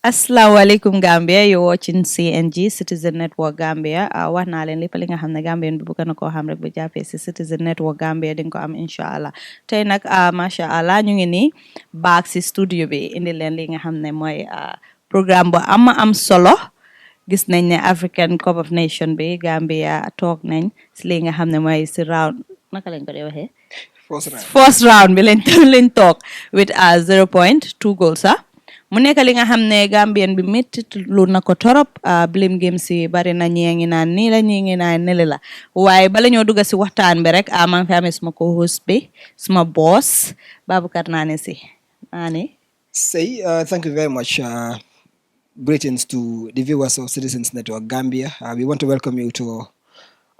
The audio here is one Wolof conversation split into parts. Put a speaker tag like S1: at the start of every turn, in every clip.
S1: Assalamualaikum Gambia, you're watching CNG Citizen Network Gambia. Wax naa leen lépp li nga xam ne Gambien bi bëgg na koo xam rek bu jàppee si Citizen Network Gambia di nga ko am incha allah tey nag macha allah ñu ngi nii baak si studio bi indi leen li nga xam ne mooy programme bu am solo gis nañ ne African Cup of Nation bi Gambia toog nañ si li nga xam ne mooy si round naka lañ ko dee waxee. first round bi lañ toog with 0.2 goals mu nekk li nga xam ne Gambien bi métti lu na ko torop blame game si bari na ñii ngi naan nii la ñii ngi naan nele la waaye bala ñoo dugg si waxtaan bi rek maa ngi fi amee suma co-host bi suma boss Baboucarr Nané si Nané.
S2: Thank you very much. Greetings to the viewers of Citizens Network Gambia. We want to welcome you to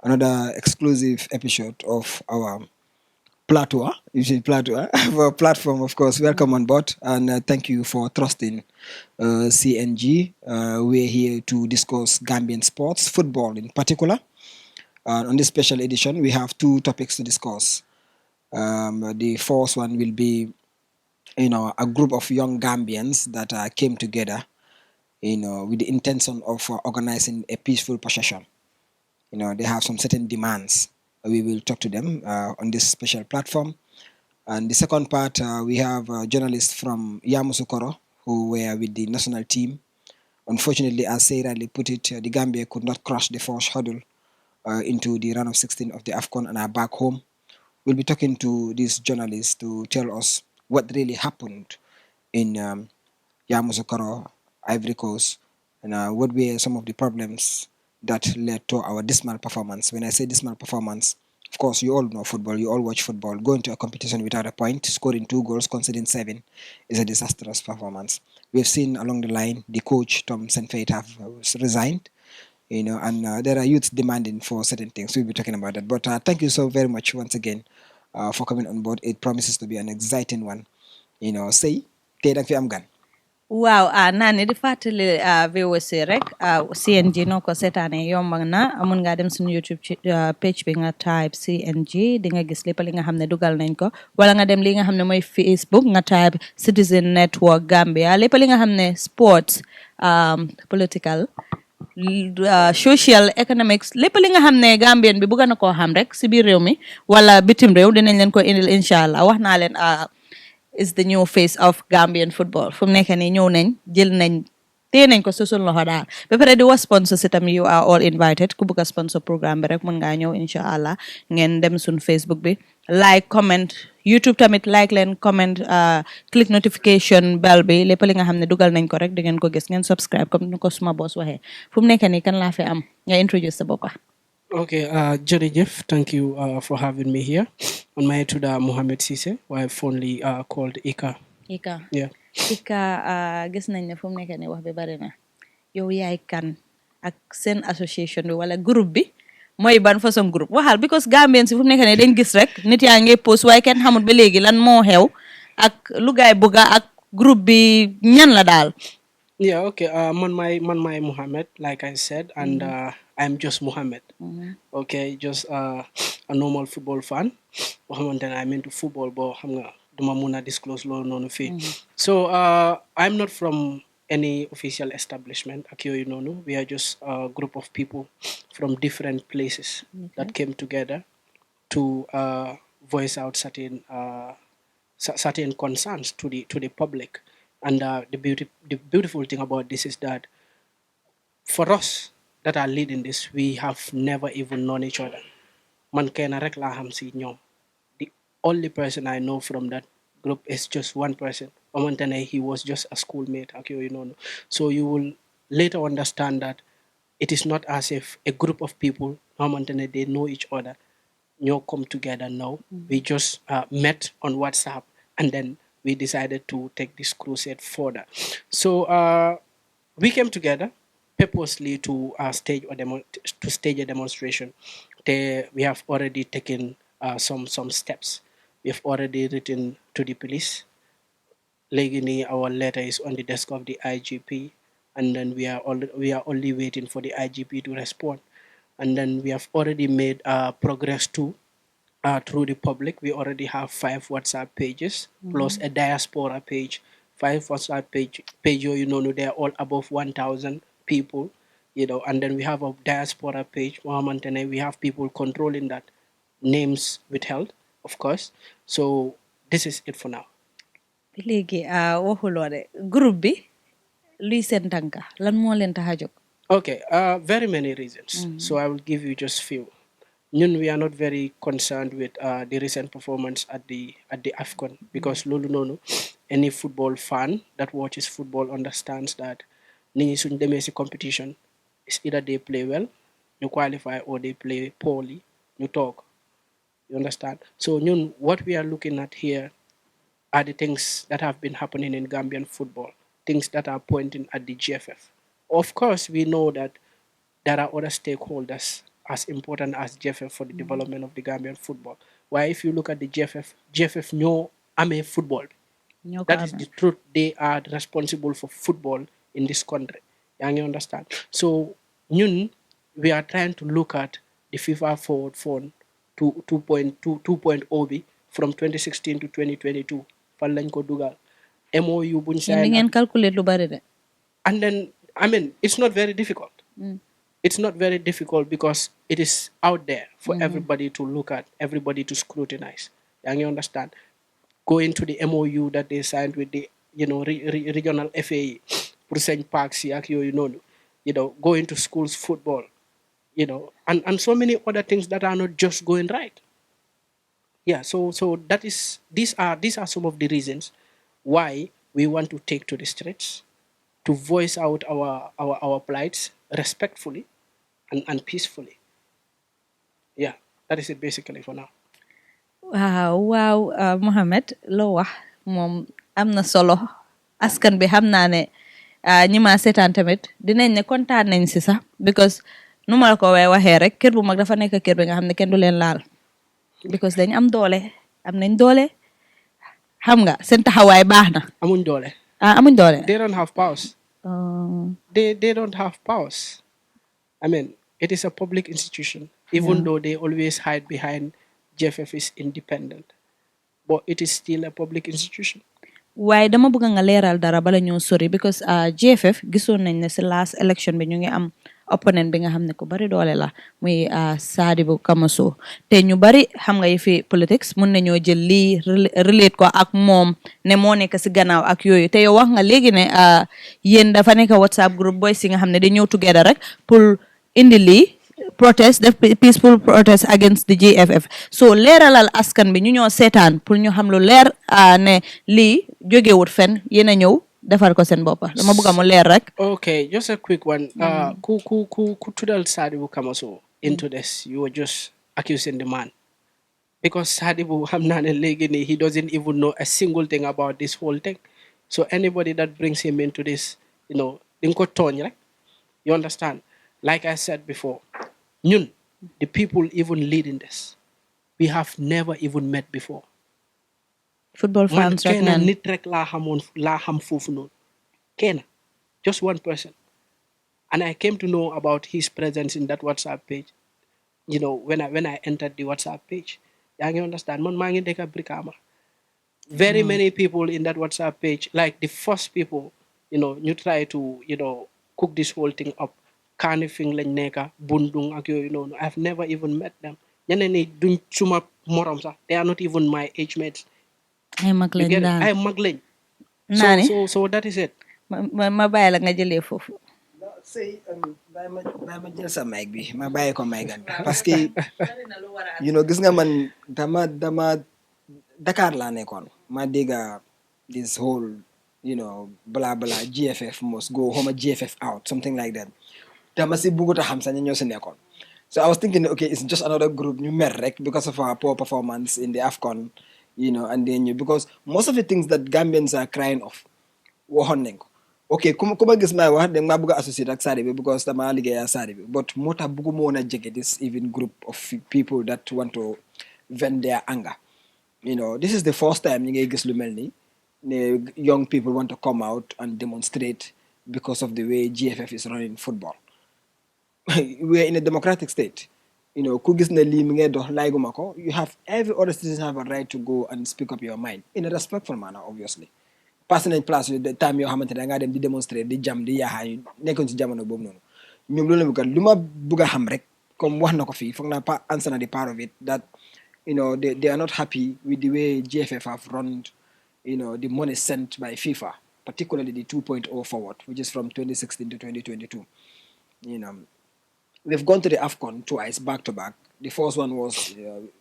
S2: another exclusive episode of our plateau, our platform, of course. Welcome on board, and thank you for trusting CNG. We're here to discuss Gambian sports, football in particular. On this special edition, we have two topics to discuss. The first one will be, a group of young Gambians that came together, with the intention of organizing a peaceful procession. They have some certain demands. We will talk to them on this special platform. And the second part, we have journalists from Yamoussoukro who were with the national team. Unfortunately, as Sarah put it, the Gambia could not cross the first hurdle into the round of 16 of the Afcon and are back home. We'll be talking to these journalists to tell us what really happened in Yamoussoukro, Ivory Coast, and what were some of the problems that led to our dismal performance. When I say dismal performance, of course, you all know football, you all watch football. Going to a competition without a point, scoring 2 goals, conceding 7 is a disastrous performance. We've seen along the line the coach, Tom Senfeit, have resigned, and there are youths demanding for certain things. We'll be talking about that. But thank you so very much once again for coming on board. It promises to be an exciting one.
S1: waaw Nané di fàttali VOC rek CNG noo ko seetaane yomb na mun ngaa dem suñu YouTube page bi nga type CNG di nga gis lépp li nga xam ne dugal nañ ko wala nga dem li nga xam ne mooy Facebook nga type Citizen Network Gambia lépp li nga xam ne sports political social economics lépp li nga xam ne Gambien bi bëgg na koo xam rek si biir réew mi wala bitim réew dinañ leen ko indil incha allah wax naa leen is the new face of Gambian football fu mu nekk nii ñëw nañ jël nañ tee nañ ko susul loxo daal ba pare di wax sponsor si tam you are all invited ku bëgg a sponsor programme bi rek mën ngaa ñëw incha allah ngeen dem suñ Facebook bi like comment YouTube tamit like leen comment click notification bell bi lépp li nga xam ne dugal nañ ko rek di ngeen ko gis ngeen subscribe comme ni ko suma boss waxee fu mu nekk nii kan laa fi am nga introduce sa boppa.
S3: Okay, Jërëjëf, thank you for having me here. On my to Mohamed Cisse, wife fondly called Ika. Yeah.
S1: Ika gis nañ ne fu mu nekk nii wax bi bari na yow yaay kan ak seen association bi wala groupe bi mooy ban façon groupe waxal because Gambien si fu mu nekk nii dañ gis rek nit yaa ngi post waaye kenn xamul ba léegi lan moo xew ak lu gaay bëgga ak groupe bi ñan la daal.
S3: Yeah, okay. Man my Mohammed, like I said, and I'm just Mohammed. Okay, just a normal football fan. I'm into football, but I'm disclose law no fee. So I'm not from any official establishment. We are just a group of people from different places that came together to voice out certain concerns to the public. And the beautiful thing about this is that for us that are leading this, we have never even known each other. Man kena rek la xam si ñoom. The only person I know from that group is just one person. He was just a schoolmate. So you will later understand that it is not as if a group of people, they know each other. You come together now. We just met on WhatsApp and then we decided to take this crusade further. So we came together purposely to stage a demonstration. We have already taken some steps. We have already written to the police. Legally, our letter is on the desk of the IGP, and then we are only waiting for the IGP to respond. And then we have already made progress too. Through the public, we already have 5 WhatsApp pages plus a diaspora page 5 WhatsApp page you know they're all above 1,000 people, and then we have a diaspora page. We have people controlling that, names withheld, of course. So this is it for now.
S1: léegi waxuloo de groupe bi luy seen tànka lan moo leen tax a jóg.
S3: Okay, very many reasons. So I will give you just few. We are not very concerned with the recent performance at the Afcon, because lolu nono, any football fan that watches football understands that nini suñ demee si competition is either they play well, you qualify, or they play poorly, you talk. You understand? So what we are looking at here are the things that have been happening in Gambian football, things that are pointing at the GFF. Of course, we know that there are other stakeholders as important as GFF for the development of the Gambian football. Why, if you look at the GFF no ame football.
S1: ñoo ko
S3: That is the truth. They are responsible for football in this country. You understand? So, we are trying to look at the FIFA Forward Fund to 2.0 bi from 2016 to 2022. Fan lañ ko dugal. MOU buñ
S1: yéen di ngeen calculer lu bari de.
S3: And then, it's not very difficult. It's not very difficult because it is out there for everybody to look at, everybody to scrutinize. You understand? Going to the MOU that they signed with the regional FAE, St. Parks, going to schools football, and so many other things that are not just going right. Yeah, so these are some of the reasons why we want to take to the streets to voice out our plights respectfully and peacefully. Yeah, that is it basically for now.
S1: waaw Mohamed loo wax moom am na solo askan bi xam naa ne ñi ma seetaan tamit dinañ ne kontaan nañ si sax because nu ma la ko waxee rek kër bu mag dafa nekk kër bi nga xam ne kenn du leen laal because dañ am doole am nañ doole xam nga seen taxawaay baax na.
S3: Amuñ doole.
S1: Amuñ doole.
S3: They don't have powers. They don't have powers. It is a public institution, even though they always hide behind GFF is independent, but it is still a public institution.
S1: waaye dama bëgg nga leeral dara bala ñoo sori because GFF gisoon nañ ne si last election bi ñu ngi am opponent bi nga xam ne ko bari doole la muy Sadibou Kamaso te ñu bari xam nga fi politics mun nañoo jël lii relate ko ak moom ne moo nekk si gannaaw ak yooyu te yow wax nga léegi ne yéen dafa nekk WhatsApp group boys si nga xam ne di ñëw together rek pour indi lii protest def peaceful protest against the GFF so leeralal askan bi ñu ñoo seetaan pour ñu xam lu leer ne lii jógewut fen yéen a ñëw defar ko seen boppa dama bëgg mu leer rek.
S3: Okay, just a quick one. Ku tudal Sadibou Kamaso into this, you were just accusing the man, because Sadibou xam naa ne léegi nii he doesn't even know a single thing about this whole thing. So anybody that brings him into this, dañ ko tooñ rek. You understand? Like I said before, the people even leading this, we have never even met before.
S1: Football fans rek
S3: man nit rek laa xam foofu noonu. Kenn, just one person. And I came to know about his presence in that WhatsApp page, when I entered the WhatsApp page. Yaa ngi understand? Man maa ngi dëkk Brikama. Very many people in that WhatsApp page, like the first people, you try to, cook this whole thing up. Kanifing lañ nekka bundung ak yooyu noonu. I've never even met them. ñeneen ñi duñ suma morom sax. They are not even my age mates.
S1: ay mag lañ daal
S3: ay mag lañ. So that is it.
S1: ma bàyyi la nga jëlee foofu.
S2: Say bàyyi ma jël sa mic bi ma bàyyi ko mic am bi parce que gis nga man dama Dakar laa nekkoon ma dégga this whole blah blah GFF must go home, GFF out, something like that. Dama si bugut a xam sax ñoo si nekkoon. So I was thinking, okay, it's just another group ñu mer rek because of our poor performance in the Afcon, and then because most of the things that Gambians are crying of waxoon nañ ko. Okay, ku ma gis may wax da ma bëgg a associate ak Sadibou because dama liggéey ak Sadibou, but moo tax bëgguma woon a jege this even group of people that want to vent their anger. This is the first time ñu ngay gis lu mel ni ne young people want to come out and demonstrate because of the way GFF is running football. We are in a democratic state. Ku gis ne lii mi ngay dox layguma ko, you have every other citizen have a right to go and speak up your mind in a respectful manner, obviously. passé nañ place de time yoo xamante ne dangaa dem di démontrer di jam di yaaxaay nekkoon si jamono boobu noonu ñoom loolu la bëgg lu ma bëgg a xam rek comme wax na ko fii foog naa answer na the part of it that they are not happy with the way GFF have run the money sent by FIFA, particularly the 2.0 forward, which is from 2016 to 2022. We've gone to the Afcon twice, back to back. The first one was,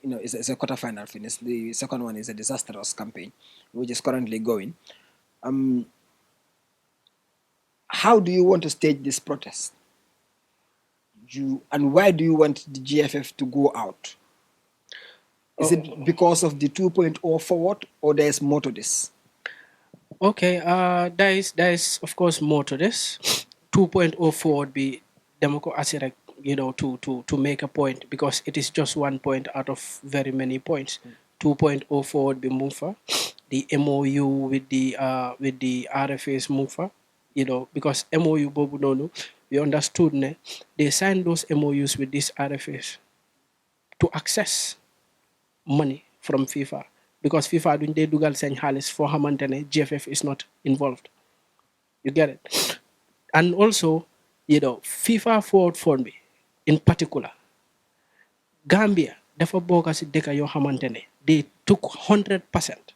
S2: is a quarterfinal finish. The second one is a disastrous campaign, which is currently going. How do you want to stage this protest? And why do you want the GFF to go out? Is it because of the 2.0 forward, or there's more to this?
S3: Okay, there is of course more to this. 2.0 forward be democracy, to make a point, because it is just 1 point out of very many points. 2.0 forward be Mufa, the MOU with the RFA's Mufa, because MOU Bobu Nono, we understood they signed those MOUs with these RFAs to access money from FIFA, because FIFA duñ dee dugal seen xaalis foo xamante ne GFF is not involved. You get it? And also, FIFA forward fund bi in particular, Gambia dafa bokk si dëkk yoo xamante ne they took 100%.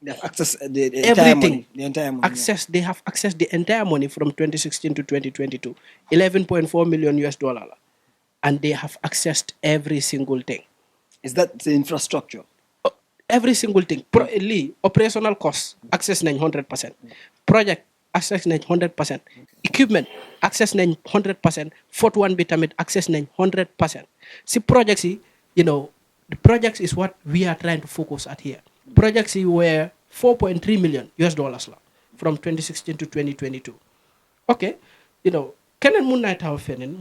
S2: They have access the entire money. The entire money.
S3: They have accessed the entire money from 2016 to 2022, $11.4 million US, and they have accessed every single thing.
S2: Is that the infrastructure?
S3: Every single thing. Operational costs, access 100%. Project, access 100%. Equipment, access 100%. 41 Bitamid, access 100%. See, projects, the projects is what we are trying to focus at here. Projects were $4.3 million US from 2016 to 2022. Okay, Kenan Munai Tower Fenin,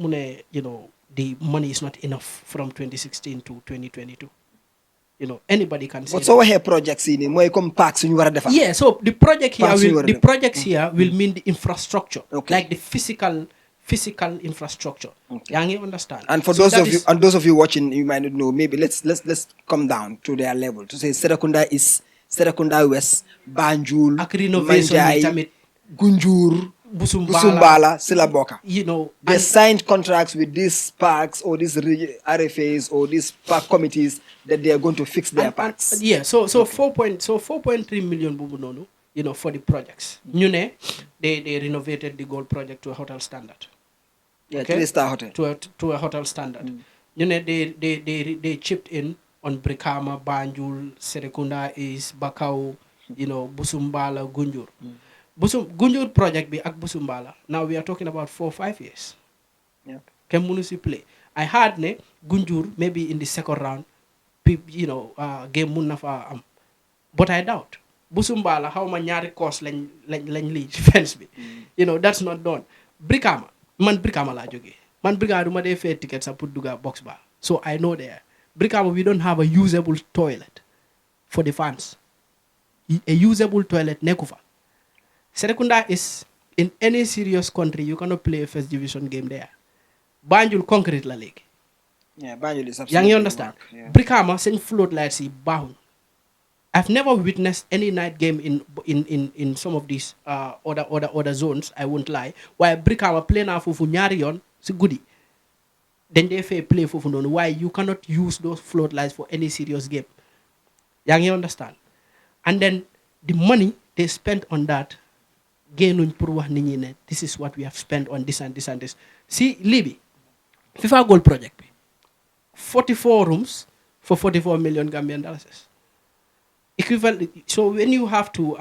S3: the money is not enough from 2016 to 2022. Anybody can say.
S2: But so here projects in more come parks you
S3: Yeah, so the project here will mean the infrastructure, like the physical infrastructure. Okay. You understand?
S2: And for those of you watching, you might not know. Maybe let's come down to their level to say Serekunda West, Banjul, Manjai, Gunjur, Busumbala, Silaboka. They signed contracts with these parks or these RFAs or these park committees that they are going to fix their parks.
S3: Yeah, so 4.3 million bubu nono, for the projects. They renovated the gold project to a hotel standard.
S2: Yeah, okay? 3-star hotel.
S3: To a hotel standard. They chipped in on Brikama, Banjul, Serekunda East, Bakau, Busumbala, Gunjur. Gunjur project be ak Busumbala. Now we are talking about 4 or 5 years.
S2: Yeah.
S3: Can Munusi play? I heard Gunjur maybe in the second round, game Munafa but I doubt. Busumbala, how many cost len lead fence be. That's not done. Brikama, man Brikama la joge. Man Brikama duma de fair tickets and put duga box bar. So I know there. Brikama, we don't have a usable toilet for the fans. A usable toilet nekufa. Serekunda is in any serious country, you cannot play a first division game there. Banjul concrete la league.
S2: Yeah, Banjul is absolutely.
S3: You understand? Yeah. Brikama send float lights see bahun. I've never witnessed any night game in some of these other zones. I won't lie. Why Brikama play na fufu nyarion si goody. Then they play fufu non. Why you cannot use those float lights for any serious game? You understand? And then the money they spent on that. This is what we have spent on this and this and this. See, Libby, FIFA Gold Project, 44 rooms for 44 million Gambian dollars. Equivalent. So when you have to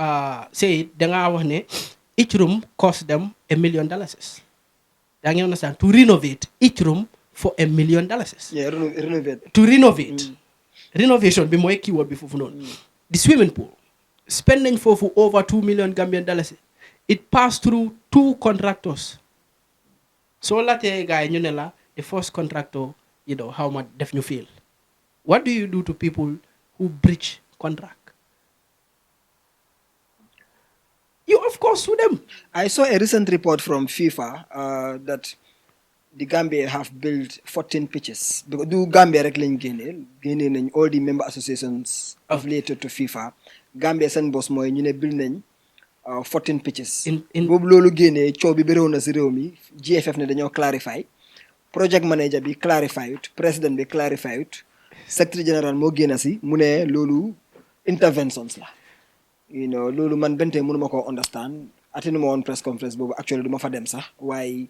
S3: say, each room cost them $1 million. You understand? To renovate each room for $1 million.
S2: Yeah, renovate.
S3: To renovate. Renovation be more keyword before the swimming pool. Spending for over $2 million Gambian dollars. It passed through 2 contractors. So latte guy, the first contractor, how much def you feel. What do you do to people who breach contract? You of course sue them.
S2: I saw a recent report from FIFA that the Gambia have built 14 pitches. Because do Gambia gaining all the member associations affiliated to FIFA. Gambia send boss moy build 14 pitches.
S3: in
S2: boobu loolu génnee coow bi bëriwoon na si réew mi GFF ne dañoo clarify project manager bi clarify ut président bi clarify ut secretary général moo génn si mu ne loolu interventions la loolu man bente mënuma koo understand attenu ma woon press conference boobu actually du ma fa dem sax waaye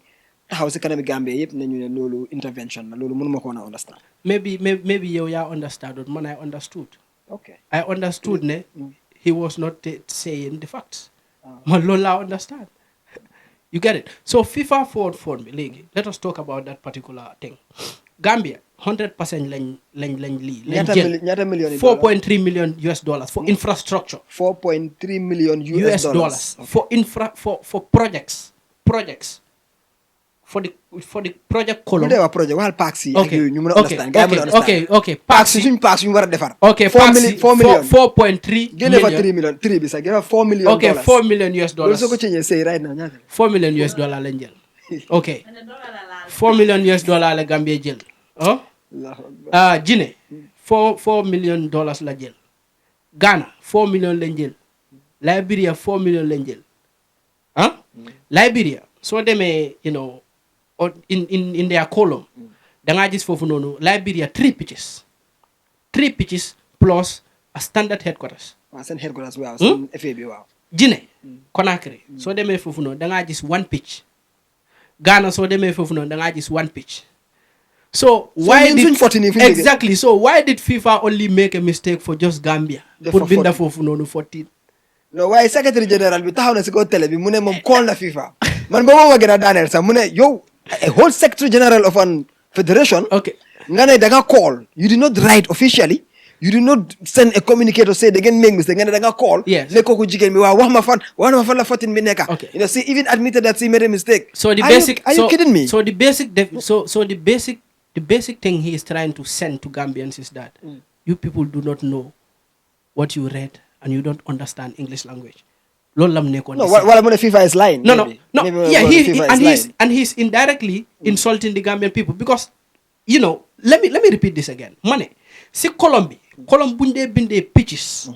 S2: taxaw si kanami Gambie yëpp nañu ne loolu intervention la loolu mënuma ko woon a understand.
S3: maybe yow yaa understood man I understood.
S2: Okay.
S3: I understood ne he was not saying the facts. Man loolu laa understand. You get it? So FIFA forward fund bi léegi let us talk about that particular thing. Gambia 100% lañ lii.
S2: ñaata million
S3: 4.3 million US dollars for infrastructure.
S2: 4.3 million US dollars.
S3: Okay. For projects. For the project column.
S2: Lu project waxal parks yi.
S3: Okay.
S2: ñu mën a understand.
S3: Okay.
S2: Parks yi suñu parks ñu war a defar.
S3: Okay.
S2: 4 million.
S3: 4.3
S2: génne fa 3 million 3 bi sax génne fa 4 million
S3: okay,
S2: dollars.
S3: 4 million US dollars.
S2: loolu soo ko ceeñee say right now ñaata.
S3: 4 million US dollars lañ jël. Okay. 4 million US dollars la Gambia jël. Oh? Guinée 4 million dollars la jël. Ghana 4 million lañ jël. Liberia 4 million lañ jël. Liberia soo demee in their column da ngaa gis foofu noonu Liberia 3 pitches plus a standard headquarters.
S2: waaw seen headquarters waaw seen FA bi waaw.
S3: Guinée Conakry soo demee foofu noonu da ngaa gis 1 pitch. Ghana soo demee foofu noonu da ngaa gis 1 pitch. So why did FIFA only make a mistake for just Gambia? Pour binda foofu noonu 14.
S2: No, waaye secretary general bi taxaw na si ko télé bi mu ne moom call na FIFA man ba ma gën a daaneel sax mu ne yow a whole secretary general of an federation.
S3: Okay.
S2: nga ne da nga call. You did not write officially. You did not send a communique to say da ngeen make mistake nga ne da nga call.
S3: Yes.
S2: ne kooku jigéen bi waaw wax ma fan la 14 bi nekka.
S3: Okay.
S2: She even admitted that she made a mistake.
S3: So the basic.
S2: Are you kidding me?
S3: So the basic thing he is trying to send to Gambians is that you people do not know what you read and you don't understand English language. Loolu lam nekkoon.
S2: No, wala mu ne FIFA is lying.
S3: No. Yeah, he's indirectly insulting the Gambian people because, let me repeat this again. Mane, si Colombi, buñ dee bindee pitches.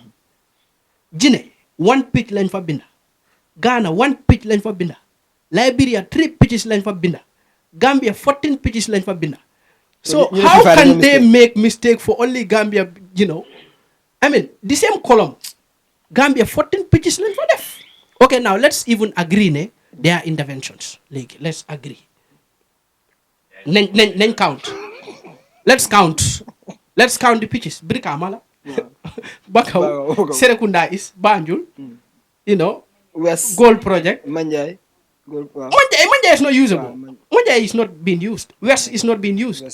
S3: Guinea, 1 pitch lañ fa binda. Ghana, 1 pitch lañ fa binda. Liberia, 3 pitches lañ fa binda. Gambia, 14 pitches lañ fa binda. So how can they make mistake for only Gambia, I mean, the same column, Gambia 14 pitches lañ fa def. Okay, now let's even agree there are interventions. Let's agree. Nañ count. Let's count the pitches. Brika Mala. Bakaw. Serekunda is Banjul. West Gold Project.
S2: Manjai.
S3: Manjai is not usable. Manjai is not being used. West is not being used.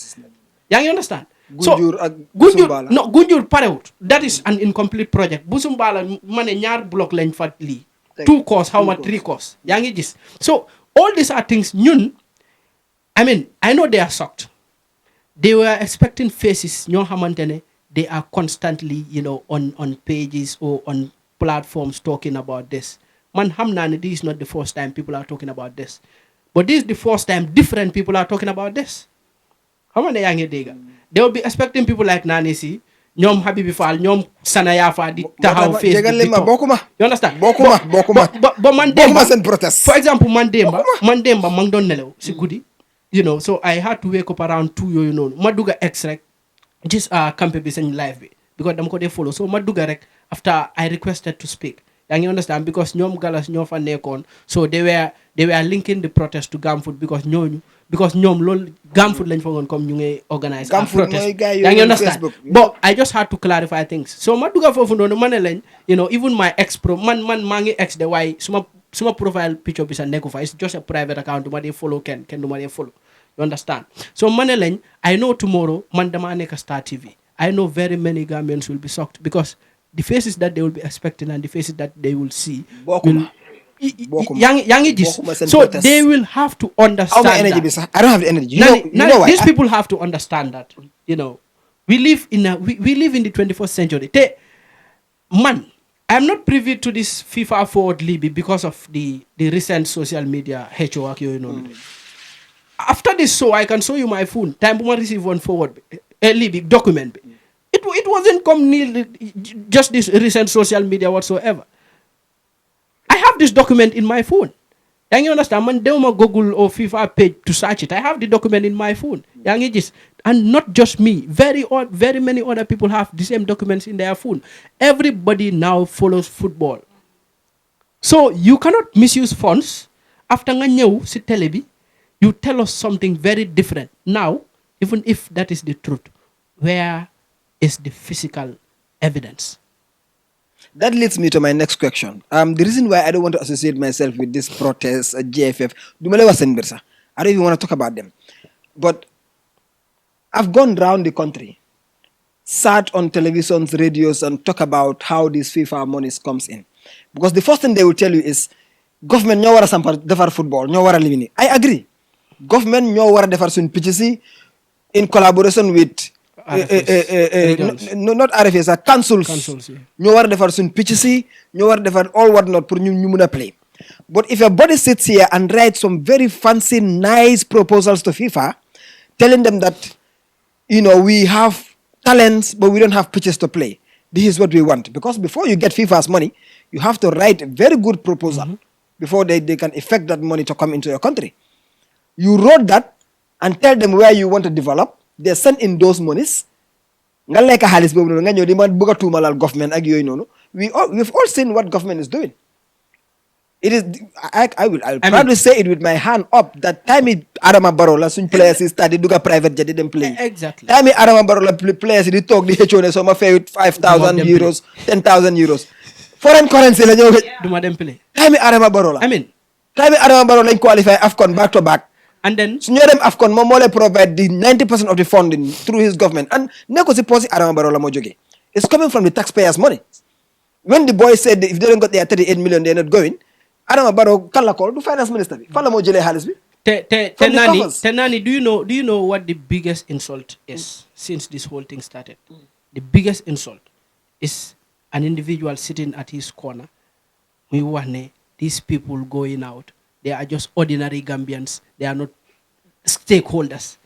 S3: You understand? Gunjur parewut. That is an incomplete project. Busumbala mane ñaar block lañ fa lii. 2 course, how much 3 course. Yaa ngi gis. So all these are things ñun, I know they are shocked. They were expecting faces ñoo xamante ne they are constantly, on pages or on platforms talking about this. Man xam naa ne this is not the first time people are talking about this. But this is the first time different people are talking about this. Xam nga ne yaa ngi dégg. They will be expecting people like Nani Si, ñoom Habibi Fall, ñoom Sanaya Fa di taxaw Facebook.
S2: Bokuma.
S3: You understand?
S2: Bokuma.
S3: But man demba
S2: seen protest.
S3: For example, man demba mang doon nelew si guddi. So I had to wake up around 2 yooyu noonu. Ma dugga X rek just campé bi seen live bi because dama ko dee follow. So ma dugga rek after I requested to speak. Yaa ngi understand because ñoom galas ñoo fa nekkoon. So they were linking the protest to Gamfoot because ñoom loolu Gamfoot lañ fa woon comme ñu ngay organize protest. Yaa ngi understand? But I just had to clarify things. So ma dugga foofu noonu ma ne lañ, even my ex pro man maa ngi ex de waaye suma profile picture bi sa nekku fa. It's just a private account. Du ma dee follow kenn du ma dee follow. You understand? So ma ne lañ, I know tomorrow man dama nekk Star TV. I know very many Gambians will be shocked because the faces that they will be expecting and the faces that they will see Yangi gis. So they will have to understand that.
S2: I don't have the energy. You know why?
S3: These people have to understand that. We live in the 21st century. I'm not privy to this FIFA forward Libby because of the recent social media HO. After this show, I can show you my phone. Time to receive one forward Libby document. It wasn't come near just this recent social media whatsoever. I have this document in my phone. Yang you understand? Man, they Google or FIFA page to search it. I have the document in my phone. Yang just, and not just me. Very many other people have the same documents in their phone. Everybody now follows football. So you cannot misuse funds. After nga ñew ci télé bi, you tell us something very different. Now, even if that is the truth, where is the physical evidence?
S2: That leads me to my next question. The reason why I don't want to associate myself with this protest, JFF, I don't even want to talk about them. But I've gone around the country, sat on televisions, radios, and talk about how this FIFA money comes in. Because the first thing they will tell you is, government ñoo wara sampar defar football, ñoo wara limini. I agree. Government ñoo wara defar sun PGC in collaboration with not RFS, councils. Ñoo wara defar sun PGC, ñoo wara defar all what not pour ñu mëna play. But if a body sits here and writes some very fancy, nice proposals to FIFA, telling them that, we have talents, but we don't have pitches to play. This is what we want. Because before you get FIFA's money, you have to write a very good proposal before they can effect that money to come into your country. You wrote that and tell them where you want to develop. They send in those monies. We've all seen what government is doing. It is. I'll probably say it with my hand up. That time Adama Barola, some players started to private jet didn't play.
S3: Exactly.
S2: Time Adama Barola players they talk the HON so my with 5,000 euros, 10,000 euros. Foreign currency la ñëw.
S3: Duma dem play.
S2: Time Adama Barola.
S3: Time
S2: Adama Barola qualify Afcon back to back.
S3: And then
S2: su ñoo dem Afcon moom moo provide the 90% of the funding through his government. And neko si posi Adama Barola mo jógee. It's coming from the taxpayers' money. When the boys said if they don't got their 38 million, they're not going. Adama Barrow kan la call du finance minister bi fan la moo jëlee xaalis bi.
S3: Tenani, do you know what the biggest insult is since this whole thing started? The biggest insult is an individual sitting at his corner. We want these people going out. They are just ordinary Gambians. They are not stakeholders.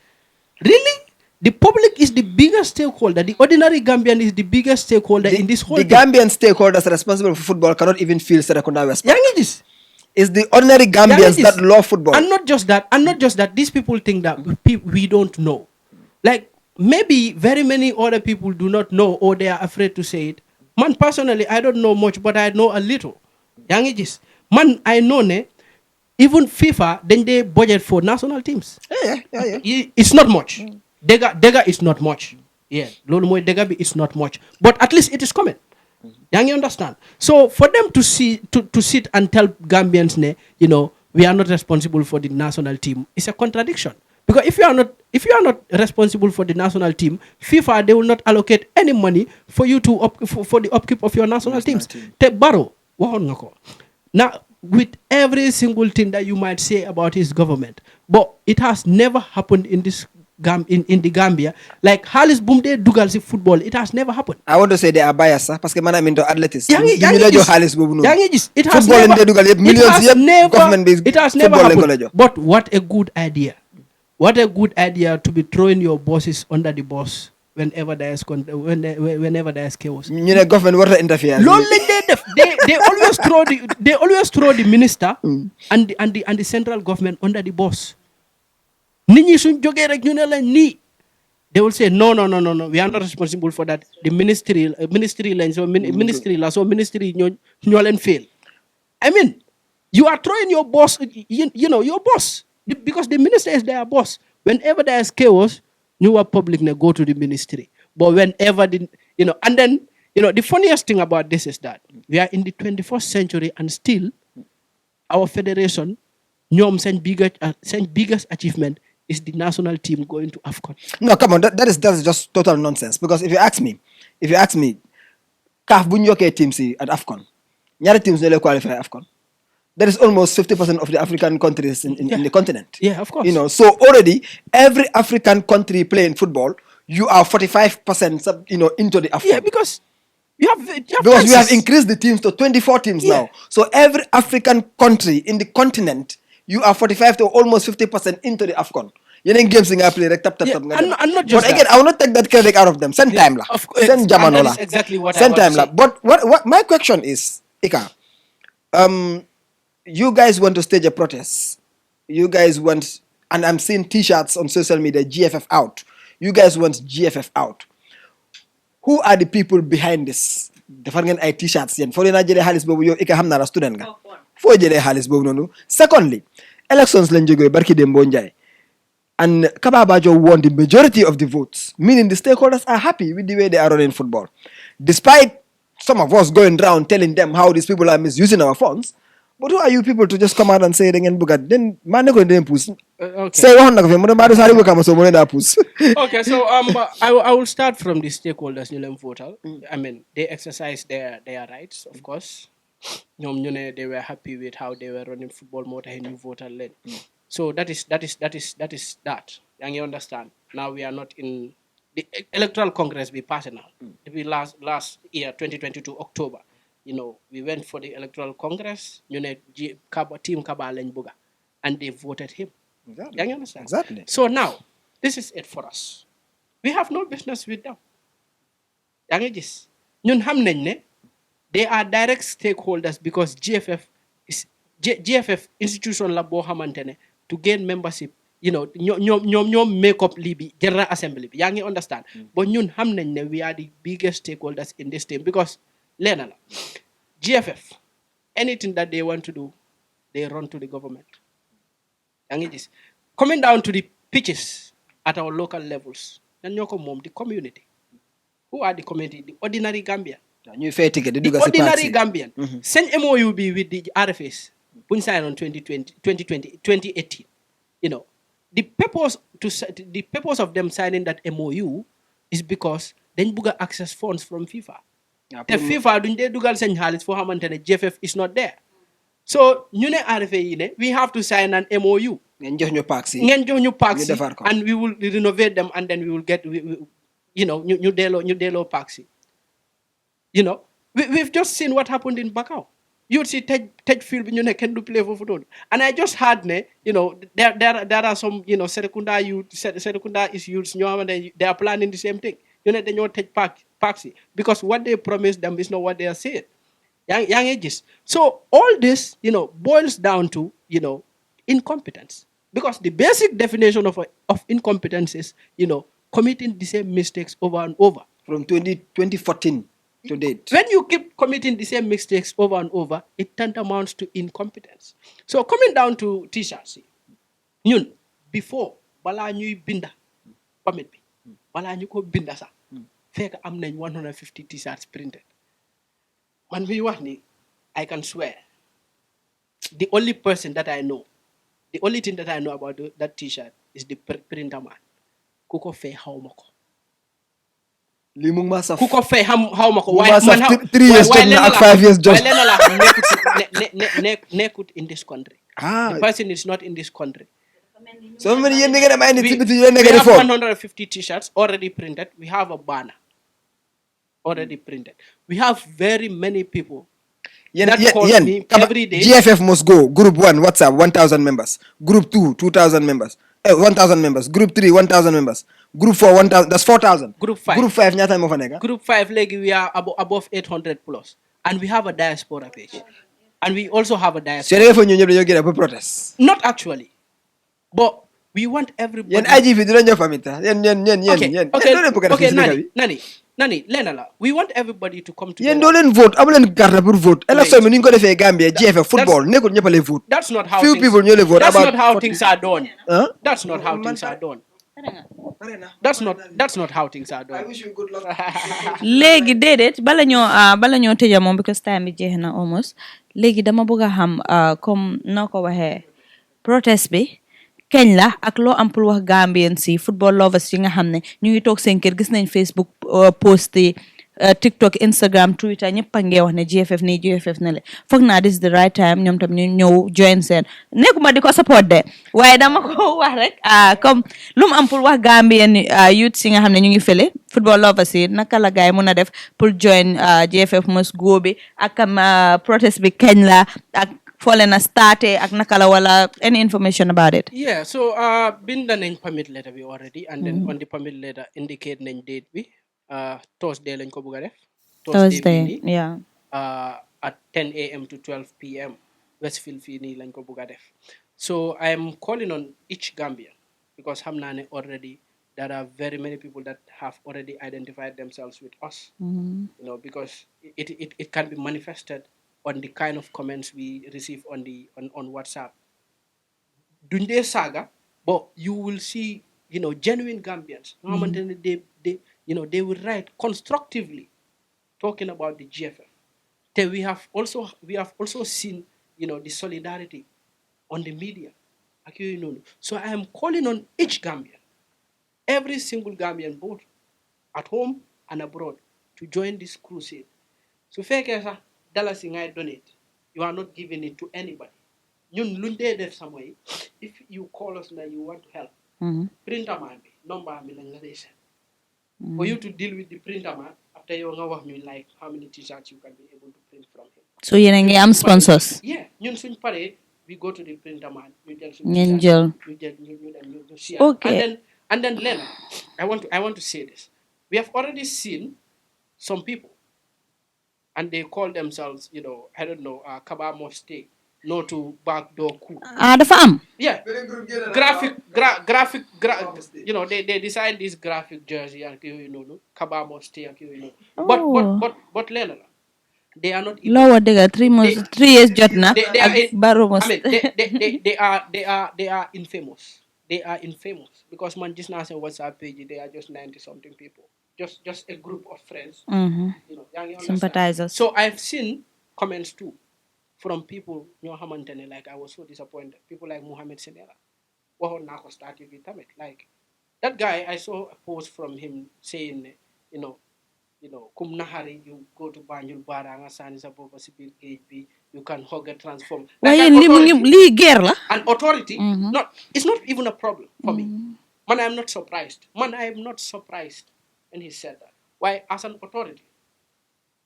S3: Really? The public is the biggest stakeholder. The ordinary Gambian is the biggest stakeholder in this whole thing.
S2: The Gambian stakeholders responsible for football cannot even feel secondary respect. It's the ordinary Gambians that love football.
S3: And not just that, these people think that we don't know. Like, maybe very many other people do not know or they are afraid to say it. Man, personally, I don't know much, but I know a little. Man, I know, even FIFA, then they budget for national teams.
S2: Yeah.
S3: It's not much. Dega is not much. Yeah, Lolo Dega is not much. But at least it is coming. You understand? So for them to sit and tell Gambians, we are not responsible for the national team, it's a contradiction. Because if you are not responsible for the national team, FIFA they will not allocate any money for you to for the upkeep of your national teams. Te Barrow, now with every single thing that you might say about his government, but it has never happened in this in the Gambia. Like Halis Bumde Dugal football, it has never happened.
S2: I want to say they are biased, because man I'm into athletics. It
S3: has never happened. But what a good idea. What a good idea to be throwing your bosses under the bus whenever there is chaos.
S2: Government what interfere.
S3: They always throw the minister and the central government under the bus. They will say no, we are not responsible for that. The ministry fail. I mean, you are throwing your boss, your boss, because the minister is their boss. Whenever there is chaos, you are public go to the ministry. But whenever and then the funniest thing about this is that we are in the 21st century and still our federation, send biggest achievement is the national team going to Afcon.
S2: No, come on, that is just total nonsense. Because if you ask me, CAF bunyoke teams at Afcon, nyare teams will qualify Afcon. That is almost 50% of the African countries in the continent.
S3: Yeah, of course.
S2: So already every African country playing football, you are 45%, into the Afcon.
S3: Yeah, because we
S2: have increased the teams to 24 teams now. So every African country in the continent, you are 45 to almost 50% into the Afcon. Games in play tap.
S3: And not just
S2: but again, I will not take that credit out of them. Send time la. Send Jamanola.
S3: That is exactly what
S2: Send
S3: I
S2: time la. But what my question is, Ika, you guys want to stage a protest. You guys want, and I'm seeing T-shirts on social media, GFF out. You guys want GFF out. Who are the people behind this? Defar ngeen ay T-shirts yéen foo leen a jëlee xaalis boobu yow ika xam naa la student nga foo jëlee xaalis boobu noonu. Secondly, elections lañ jógee barki Dembo Njie, and Kababajo won the majority of the votes, meaning the stakeholders are happy with the way they are running football. Despite some of us going around telling them how these people are misusing our funds, but who are you people to just come out and say again, then man ko den push. Say one na ko fe mo ma do sari ko kama so mo na push.
S3: Okay, so I will start from the stakeholders ñu leen votal. I mean, they exercise their rights, of course. ñoom ñu ne they were happy with how they were running football moo tax ñu votal leen. So that is that. And you understand. Now we are not in the electoral congress we passed now. We last year 2022 October. You know, we went for the electoral congress. You know, team Kaba lañ buga, and they voted him.
S2: Exactly.
S3: You understand?
S2: Exactly.
S3: So now this is it for us. We have no business with them. yaa ngi gis ñun xam nañ ne they are direct stakeholders because GFF institution la boo xamante ne to gain membership, you know, ñoom make up lii bi general assembly bi yaa ngi understand. But ñun xam nañ ne we are the biggest stakeholders in this team because leena la GFF anything that they want to do they run to the government. yaa ngi gis coming down to the pitches at our local levels ñan ñoo ko moom the community. Who are the community? The ordinary Gambian.
S2: The
S3: ordinary Gambian. Send MOU with the RFS. When signed on 2018. You know, the purpose of them signing that MOU is because then buga access funds from FIFA. The FIFA duñ dee dugal seen xaalis foo xamante ne GFF is not there. So ñu ne RFA yi ne we have to sign an MOU.
S2: ngeen jox ñu parks yi
S3: and we will renovate them and then we will get you know, ñu delloo parks yi. You know, we've just seen what happened in Bakau. You see tej field bi ñu ne kenn du play foofu noonu. And I just heard ne, you know, there are some, you know, Serekunda is youths ñoo xamante they are planning the same thing. You know, dañoo tej parks yi because what they promised them is not what they are saying. Young ages. So all this, you know, boils down to, you know, incompetence. Because the basic definition of incompetence is, you know, committing the same mistakes over and over.
S2: From 2014 to date.
S3: When you keep committing the same mistakes over and over, it tantamounts to incompetence. So coming down to T-shirts, ñun before balaa ñuy binda permit bi balaa ñu ko binda sax fekk am nañ 150 T-shirts printed. Man mi wax ni I can swear the only person that I know, the only thing that I know about that T-shirt is the printer man. Kuko fay xawma ko.
S2: Li mu ma saf.
S3: Kuko fay xawma ko.
S2: Waaye man 3 years job na ak 5 years job.
S3: Waaye leena la nekkut in this country. The person is not in this country.
S2: So many yéen da ngeen am ay nit ci biti yu nekk
S3: We
S2: di
S3: have
S2: fo.
S3: 150 T-shirts already printed. We have a banner already printed. We have very many people.
S2: Every day. GFF must go. Group 1, WhatsApp, 1,000 members. Group 2, 2,000 members. 1,000 members. Group 3, 1,000 members. Group 4, 1,000. That's 4,000.
S3: Group 5.
S2: Group 5, ñaata mo fa nekk?
S3: Group 5, we are above 800 plus. And we have a diaspora page. And we also have a diaspora.
S2: So, you ñëpp dañoo génn pour protest.
S3: Not actually. But we want everybody.
S2: Yéen IGP dina ñëw famita. Yéen.
S3: Okay, Nani, Lenala, we want everybody to come together.
S2: Yéen doo leen vote, amu leen carte pour vote. Élection bi ni ñu ko defee Gambia, GFF football nekkul ñëpp a lay vote.
S3: That's not how
S2: few people ñoo lay vote.
S3: That's not how things are done.
S2: Huh?
S3: That's not how things are done. That's not how things are done.
S2: I wish you good luck.
S1: léegi déedéet bala ñoo tëja moom because time bi jeex na almost léegi dama bëgg a xam comme noo ko waxee protest bi kañ la ak loo am pour wax Gambian si football lovers yi nga xam ne ñu ngi toog seen kër gis nañ Facebook post yi TikTok Instagram Twitter ñëpp a ngi wax ne GFF nii GFF ne le foog naa this is the right time ñoom tam ñu ñëw join seen nekkuma di ko support de waaye dama ko wax rek comme lu mu am pour wax Gambian youth si nga xam ne ñu ngi fële football lovers yi naka la gaay mun a def pour join GFF must go bi ak protest bi kañ la ak fole na starté ak naka la wala any information about it?
S3: Yeah, so bind nañ permit letter bi already and then on the permit letter indicate nañ date bi Thursday lañ ko bëgg a def.
S1: Thursday, yeah.
S3: At 10 a.m. to 12 p.m. Westfield fii nii lañ ko bugg a def. So I am calling on each Gambian because xam naa ne already there are very many people that have already identified themselves with us. You know, because it can be manifested on the kind of comments we receive on WhatsApp. Duñ dee saaga, but you will see, you know, genuine Gambians. They will write constructively talking about the GFF. Then we have also seen, you know, the solidarity on the media. So I am calling on each Gambian, every single Gambian, both at home and abroad, to join this crusade. So fekkee sax dalasi ngay donate, you are not giving it to anybody. Ñun luñ dee def sama yi, if you call us now you want to help, printer man bi number bi lañ la dee send. For you to deal with the printer man, after yow nga wax ñu like how many t-shirts you can be able to print from him.
S1: So yéen a ngi am sponsors.
S3: Yeah, ñun suñ paree we go to the printer man, ñu jël suñ
S1: ngeen jël.
S3: ñu share.
S1: Okay.
S3: And then Lena, I want to say this. We have already seen some people, and they call themselves, you know, I don't know, Kabamo State, no to backdoor coup.
S1: Dafa am.
S3: Yeah, you know, they design this graphic jersey and you know, Kabamo State, you know. But Lena, they are not.
S1: Lower digga 3 years jot na.
S3: They are
S1: Baromos.
S3: I mean, they are infamous. They are infamous because man just now say WhatsApp page, they are just 90 something people. Just a group of friends. You know,
S1: Sympathizers.
S3: So I've seen comments too from people, you know, like I was so disappointed. People like Mohammed Senera. Like that guy, I saw a post from him saying, you know, kum nahari, you go to Banjul Baranga, San Isabova Sibir HB, you can hug a transform.
S1: Like
S3: an authority, it's not even a problem for me. Man, I am not surprised. And he said that. Why, as an authority,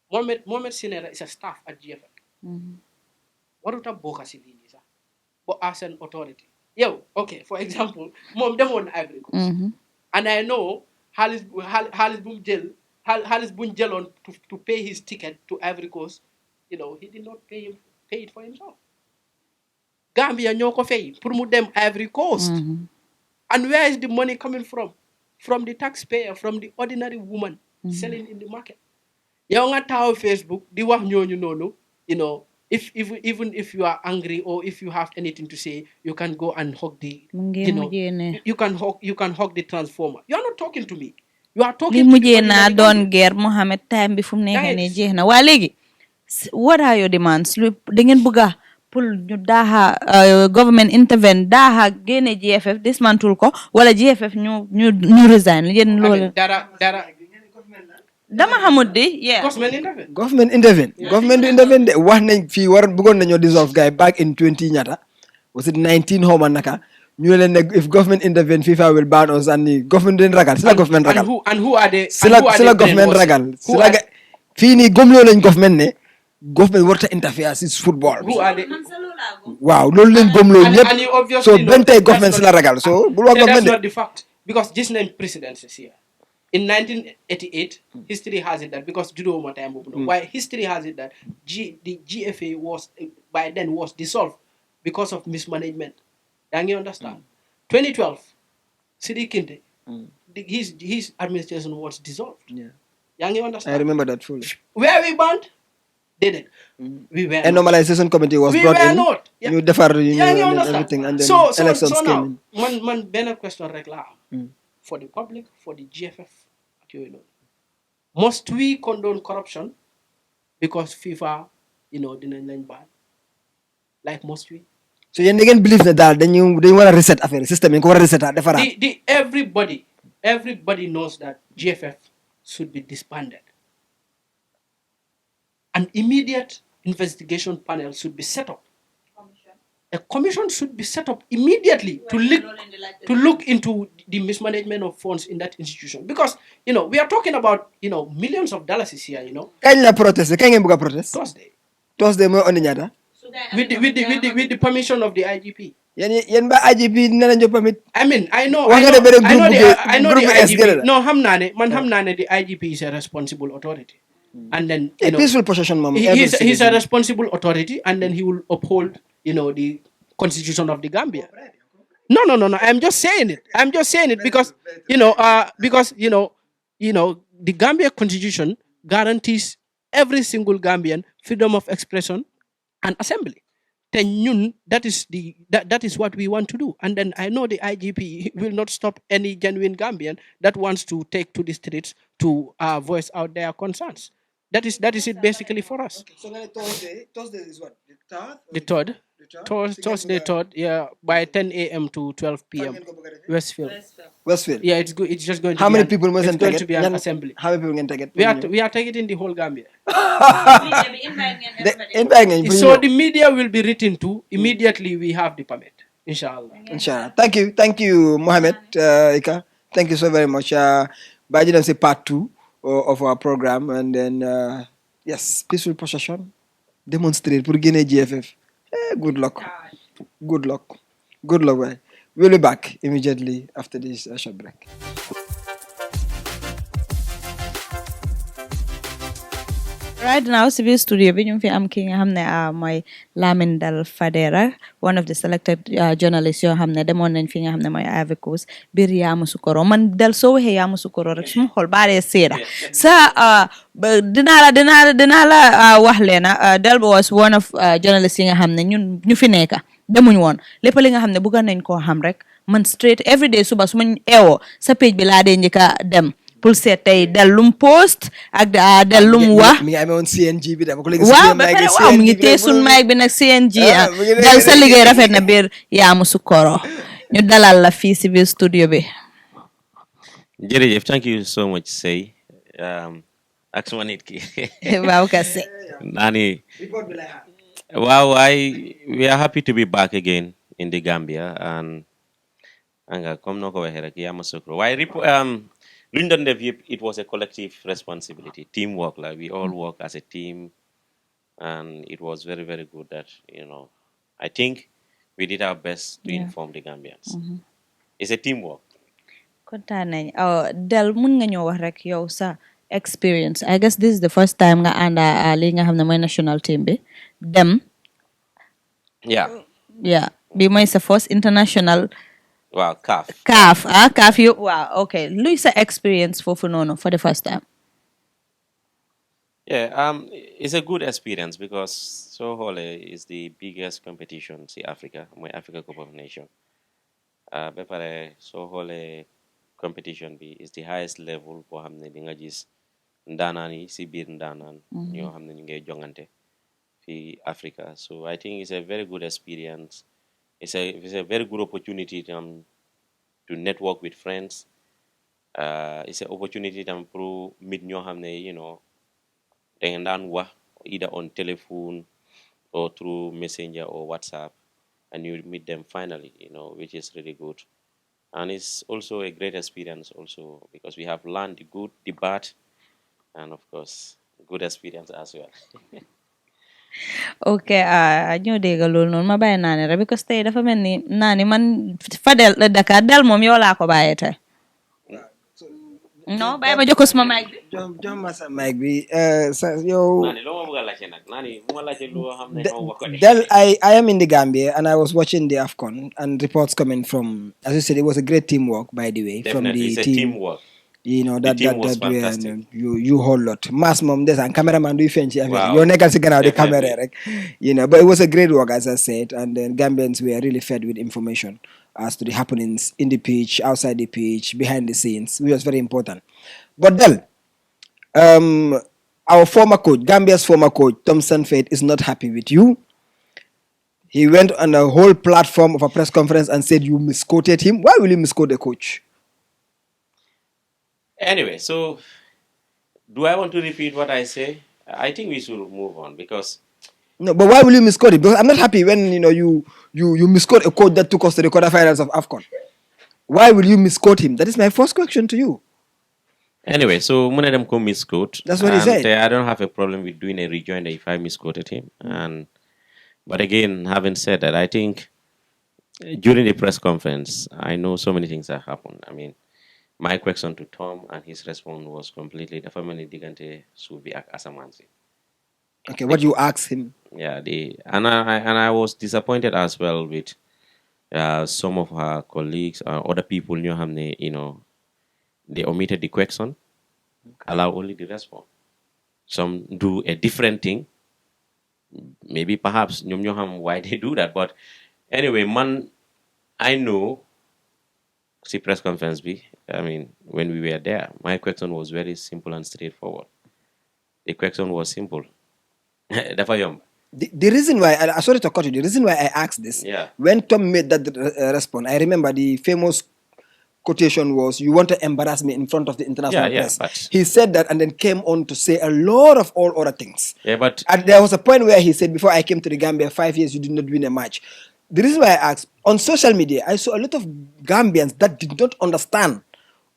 S3: Mohammed Sinera is a staff at GFF. What would a boka is? But as an authority. Yo, okay, for example, Mom them on Ivory Coast. And I know Halis Bunjel on to pay his ticket to Ivory Coast, you know, he did not pay it for himself. Gambia nyoko fay pour mu dem Ivory Coast. And where is the money coming from? From the taxpayer, from the ordinary woman selling in the market. Yow nga taw Facebook di wax ñooñu nonu, you know, even if you are angry or if you have anything to say, you can go and hug the, you know, you can hug the transformer. You are not talking to me. You are talking to
S1: the na don ger Mohammed time bi fum nexe ne jeexna wa legi what are your demands lu da ngeen bëgga pour ñu daha government intervene daha gene GFF dismantle ko wala GFF ñu resign yeen loolu
S3: dara
S1: dama xamut di yeah
S2: government intervene de wax nañ fi war bëggon nañu dissolve guy back in 20 ñata was it 19 homa naka ñu leen ne if government intervene FIFA will ban us and government den ragal sila government ragal
S3: and who are they
S2: sila government ragal sila fii nii gomloo lañ government ne government warta interfere si football
S3: who are they
S2: waaw loolu leen gomloo ñëpp so benn tey government sila ragal so bul wax government
S3: that's not the fact because this name presidency here in 1988 history has it that because judo mo time why history has it that the GFA was by then was dissolved because of mismanagement. You understand? 2012, Sidi Kinte, his administration was dissolved. Yeah. You understand?
S2: I remember that fully.
S3: Where we banned, did it. We were.
S2: A normalization committee was brought in.
S3: Not.
S2: Yeah. You defer, everything, and then elections came in.
S3: Man, better question for the public, for the GFF. Must we condone corruption because FIFA, didn't ban? Like, must we?
S2: So you again believe that they want to reset affair system you want to reset
S3: everybody knows that GFF should be disbanded. An immediate investigation panel should be set up. A commission should be set up immediately to look into the mismanagement of funds in that institution. Because, we are talking about, millions of dollars here,
S2: Can you protest? Can you protest?
S3: Thursday
S2: more on the
S3: with the permission of the IGP.
S2: Yen ba IGP nana jo permit.
S3: I mean, I know the IGP. No, hamnane the IGP is a responsible authority. And then,
S2: A peaceful possession, mom.
S3: he's a responsible authority, and then he will uphold, the constitution of the Gambia. No. I'm just saying it. Because the Gambia constitution guarantees every single Gambian freedom of expression and assembly. Then that is what we want to do. And then I know the IGP will not stop any genuine Gambian that wants to take to the streets to voice out their concerns. That is it basically for us.
S2: Okay, so then Thursday is what? The third?
S3: The third. Thursday third, yeah, by 10 a.m. to 12 p.m. Westfield.
S2: Westfield.
S3: Yeah, it's good. It's just going to
S2: How
S3: be
S2: many
S3: an,
S2: people must
S3: it's going
S2: take
S3: to
S2: it?
S3: be an assembly.
S2: How many people can take it?
S3: We are targeting the whole Gambia. So the media will be written to immediately we have the permit. Inshallah.
S2: Inshallah. Thank you, Mohammed Ika. Thank you so very much. Bajidam say part 2 of our program, and then yes, peaceful procession. Demonstrate for Guinea GFF. Good luck. Good luck. Good luck. Well. We'll be back immediately after this short break.
S1: Right now, civil studio bi ñu fi am ki nga xam ne mooy Lamin Dal Fadera, one of the selected journalists yoo xam ne demoon nañ fi nga xam ne mooy Ivory Coast biir Yamoussoukro. Man Dal soo waxee Yamoussoukro rek suma xol baaree seeda sa dinaa la wax leena Dal was one of journalists yi nga xam ne ñun ñu fi nekka demuñ woon lépp li nga xam ne bëgg nañ koo xam rek man straight every day suba su ma eewoo sa page bi laa dee njëkka dem pour seet tey Dal lum post ak Dal lum wax
S2: mi ngi amee woon CNG bi dama ko léegi
S1: waaw ba pare waaw mu ngi tee suñ mic bi nag CNG Dal sa liggéey rafet na biir Yamoussoukro ñu dalal la fii si biir studio bi.
S4: Jërëjëf, thank you so much Sey ak suma nit ki
S1: waaw kase
S4: Nani wow, we are happy to be back again in the Gambia, and anga comme noko waxe rek Yamoussoukro waaye luñ doon def yëpp it was a collective responsibility, teamwork, like we all work as a team, and it was very very good that I think we did our best to inform the Gambians. It's a teamwork.
S1: kontaan nañ Dal mun nga ñoo wax rek yow sa experience. I guess this is the first time nga ànda li nga xam ne mooy national team bi dem.
S4: Yeah
S1: bi mooy sa first international.
S4: Wow, CAF
S1: you wow, okay. Luy sa experience foofu noonu for the first time?
S4: Yeah, it's a good experience because Sohole is the biggest competition in Africa, my Africa Cup of Nations. Bepare Sohole competition is the highest level boo xam ne di nga gis ndaanaan yi si biir ndaanaan ñoo xam ne ñu ngay jongante fi Africa. So I think it's a very good experience. It's a very good opportunity to network with friends. It's an opportunity to meet ñoo xam ne da ngeen daan wax either on telephone or through messenger or WhatsApp, and you meet them finally, which is really good. And it's also a great experience also because we have learned the good, the bad, and of course good experience as well.
S1: Ok, ñoo dégg loolu noonu ma bàyyi Naani rek because tey dafa mel ni Naani man Fadel Dakar Dal moom yow laa ko bàyyee tey. Non bàyyi ma jokkoo suma mic bi.
S2: Jox ma sa mic bi sa yow.
S4: Naani loo ma bëgg a laajte nag Naani bu ma laajte loo xam ne xaw ma ko de.
S2: Dal, I am in the Gambia and I was watching the Afcon and reports coming from, as you said, it was a great teamwork by the way.
S4: Definitely,
S2: from the
S4: it's a
S2: team.
S4: teamwork.
S2: That
S4: team was
S2: way,
S4: fantastic.
S2: you whole lot. Mass mom, there's a cameraman do fancy.
S4: Wow.
S2: You're not going to the camera,
S4: Definitely.
S2: right? But it was a great work, as I said, and then Gambians were really fed with information as to the happenings in the pitch, outside the pitch, behind the scenes, which was very important. But then, our former coach, Gambia's former coach, Thompson Faith, is not happy with you. He went on a whole platform of a press conference and said you misquoted him. Why will you misquote the coach?
S4: Anyway, so do I want to repeat what I say? I think we should move on because.
S2: No, but why will you misquote it? Because I'm not happy when you misquote a coach that took us to the quarterfinals of Afcon. Why will you misquote him? That is my first question to you.
S4: Anyway, so one of them come misquote.
S2: That's what he said.
S4: I don't have a problem with doing a rejoinder if I misquoted him. But again, having said that, I think during the press conference, I know so many things that happened. I mean, my question to Tom and his response was completely the family digante subi ak asamansi.
S2: Okay, what you asked him?
S4: Yeah, I was disappointed as well with some of her colleagues or other people knew how they omitted the question, allow only the response. Some do a different thing. Maybe perhaps ñoom ñoo xam why they do that. But anyway, man, I know see press conference B. I mean, when we were there, my question was very simple and straightforward. The question was simple. Dafa yomb.
S2: The reason why, sorry to cut you, the reason why I asked this,
S4: Yeah.
S2: when Tom made that response, I remember the famous quotation was, "You want to embarrass me in front of the international
S4: Yeah,
S2: press."
S4: but
S2: He said that and then came on to say a lot of all other things.
S4: yeah, but
S2: And there was a point where he said, "Before I came to the Gambia, 5 years, you did not win a match." The reason why I asked, on social media, I saw a lot of Gambians that did not understand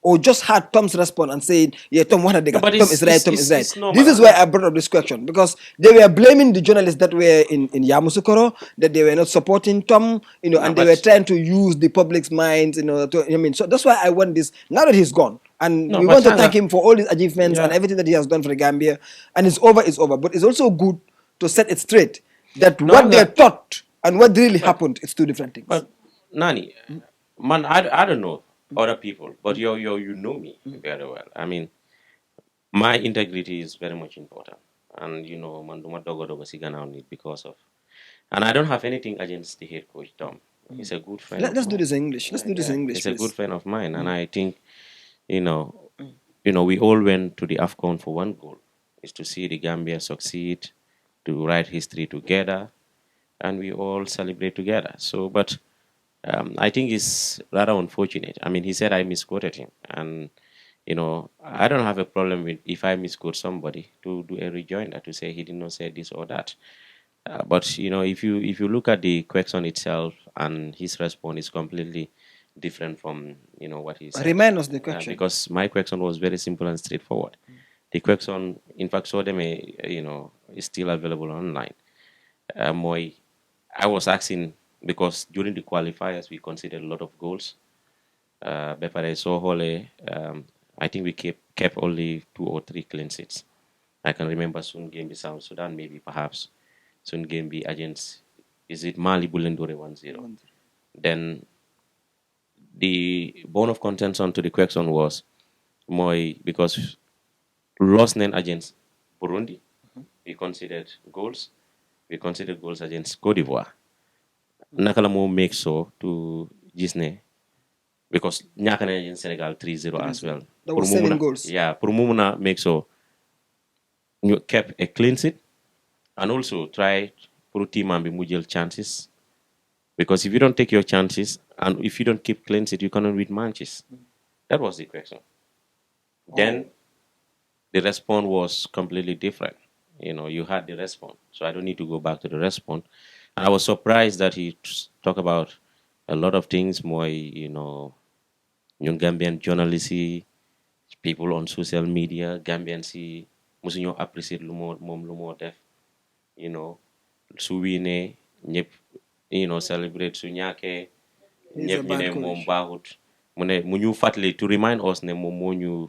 S2: or just had Tom's response and saying, "Yeah, Tom, what are they?
S4: No, but
S2: Tom is right, Tom is right."
S4: it's normal.
S2: This is why I brought up this question, because they were blaming the journalists that were in Yamoussoukro, that they were not supporting Tom,
S4: No,
S2: and they
S4: but-
S2: were trying to use the public's minds, so that's why I want this, now that he's gone. And
S4: No,
S2: we
S4: but
S2: want to
S4: Tanga-
S2: thank him for all his achievements and
S4: Yeah.
S2: everything that he has done for the Gambia. And it's over, it's over. But it's also good to set it straight that
S4: No,
S2: what they
S4: Anga-
S2: thought and what really happened, it's two different things.
S4: But Nani, man, I don't know other people, but you know me very well. I mean, my integrity is very much important, and man, duma dogo sigana on it because of, and I don't have anything against the head coach Tom. He's a good friend.
S2: Let's
S4: of
S2: do
S4: mine.
S2: this in English. Let's do this in English,
S4: He's a
S2: please.
S4: good friend of mine, and I think, you know, we all went to the Afcon for one goal, is to see the Gambia succeed, to write history together, and we all celebrate together. So, but I think it's rather unfortunate. I mean, he said I misquoted him, and I don't have a problem with if I misquote somebody to do a rejoinder to say he did not say this or that. But if you look at the question itself and his response is completely different from what he said.
S2: Remind us the question.
S4: Because my question was very simple and straightforward. The question, in fact, so them is still available online. I was asking because during the qualifiers we conceded a lot of goals. But I saw Hole. I think we kept only 2 or 3 clean sheets. I can remember soon game be South Sudan, maybe perhaps soon game be against, is it Mali Bulendore 1-0. Then the bone of contention to the question was because lost name against Burundi, we considered goals. We considered goals against Cote d'Ivoire. Nakala mo make so to Gisne because ñàkk nañ against Senegal 3-0 as well.
S2: That was 7 goals.
S4: Yeah, pour mu mun a make so you kept a clean sheet and also try pour team and be mu jël chances because if you don't take your chances and if you don't keep clean sheet you cannot win matches. That was the question. Then the response was completely different. You had the response, so I don't need to go back to the response. And I was surprised that he talked about a lot of things more, young Gambian journalists, people on social media, Gambians, musuñoo appreciate lu moo def, su wiinee ñëpp, celebrate su ñàkkee ñëpp ñu ne moom baaxut mu ñu fàttali to remind us ne moom moo ñu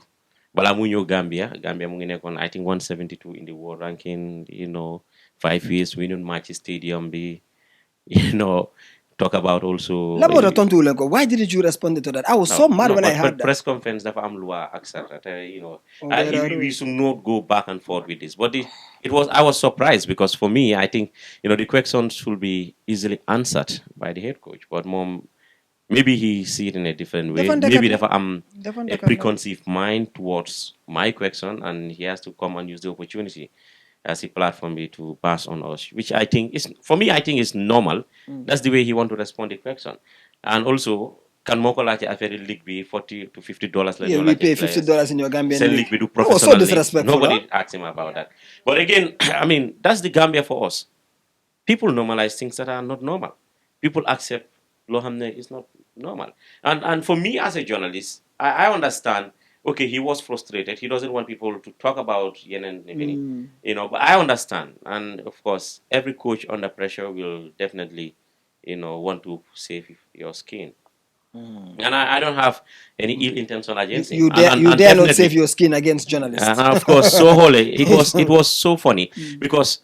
S4: balaa mu ñëw Gambia mu ngi nekkoon I think 172 in the world ranking 5 years winning match stadium bi talk about also
S2: why didn't you respond to that? I was so mad when I heard that.
S4: Press conference dafa am lu waa accepted we should not go back and forth with this, but I was surprised because for me I think the questions should be easily answered by the head coach, but mom maybe he see it in a different way. Maybe dafa am a preconceived mind towards my question and he has to come and use the opportunity as a platform to pass on us, which I think is, for me, I think is normal. That's the way he want to respond to the question. And also, can moko lache affaire league be $40 to $50?
S2: Yeah, we pay $50 in your Gambian
S4: Send
S2: league.
S4: league we do professional
S2: so
S4: league.
S2: disrespectful.
S4: Nobody asked him about that. But again, I mean, that's the Gambia for us. People normalize things that are not normal. People accept lo hamne is not normal. And for me as a journalist, I understand. Okay, he was frustrated. He doesn't want people to talk about Yemen, but I understand. And of course, every coach under pressure will definitely, want to save your skin. And I don't have any ill intention against him.
S2: You dare,
S4: And
S2: you dare not
S4: definitely,
S2: save your skin against journalists.
S4: of course, so holy. It was so funny because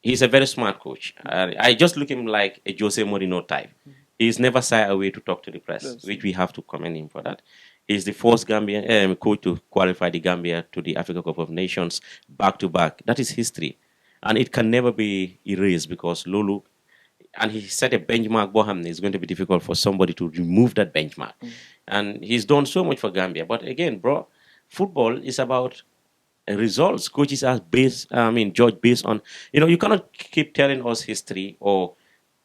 S4: he's a very smart coach. I just look him like a Jose Mourinho type. He's never shy away to talk to the press, which we have to commend him for that. He's the first Gambian coach to qualify the Gambia to the Africa Cup of Nations back to back. That is history, and it can never be erased because Lulu, and he set a benchmark. Boham is going to be difficult for somebody to remove that benchmark, and he's done so much for Gambia. But again, bro, football is about results. Coaches are judged based on, you cannot keep telling us history or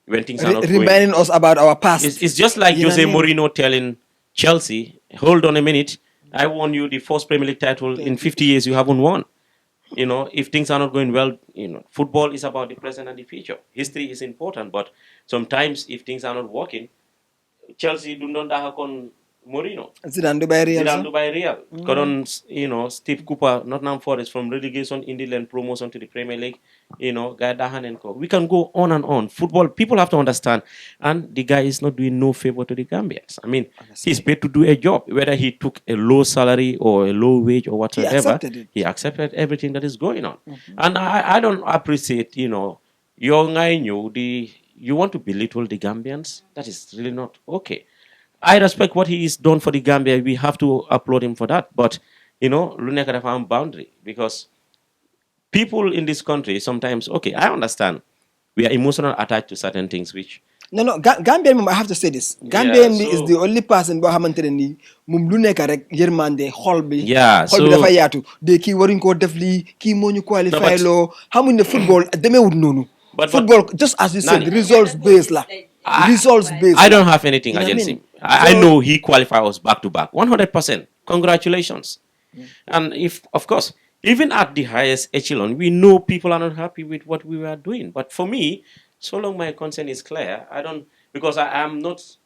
S4: when things are not going.
S2: Reminding us about our past.
S4: It's just like Jose Mourinho telling Chelsea, hold on a minute, I won you the first Premier League title in 50 years, you haven't won. If things are not going well, football is about the present and the future. History is important, but sometimes if things are not working, Chelsea do not have Mourinho.
S2: Zidane
S4: Dubai Real. Konon, Steve Cooper, Nottingham Forest, from relegation, Indyland promotion to the Premier League. Guy Dahan and Co. We can go on and on. Football, people have to understand. And the guy is not doing no favor to the Gambians. I mean, he's paid to do a job. Whether he took a low salary or a low wage or whatever, he accepted everything that is going on. And I don't appreciate, you want to belittle the Gambians. That is really not okay. I respect what he has done for the Gambia. We have to applaud him for that. But, Luneka have a boundary because people in this country sometimes, okay, I understand. We are emotionally attached to certain things, which...
S2: No, Gambian, I have to say this. Gambian is the only person who xamantene ni mum lu nek rek yermande xol bi dafa yaatu de ki waruñ ko def li ki moñu qualify lo xamuñ ne football demewut nonu. Football, just as you said, results based la. Results based.
S4: I don't have anything against him. I know he qualified us back to back. 100%. Congratulations. And if, of course, even at the highest echelon, we know people are not happy with what we were doing. But for me, so long my concern is clear, because I am not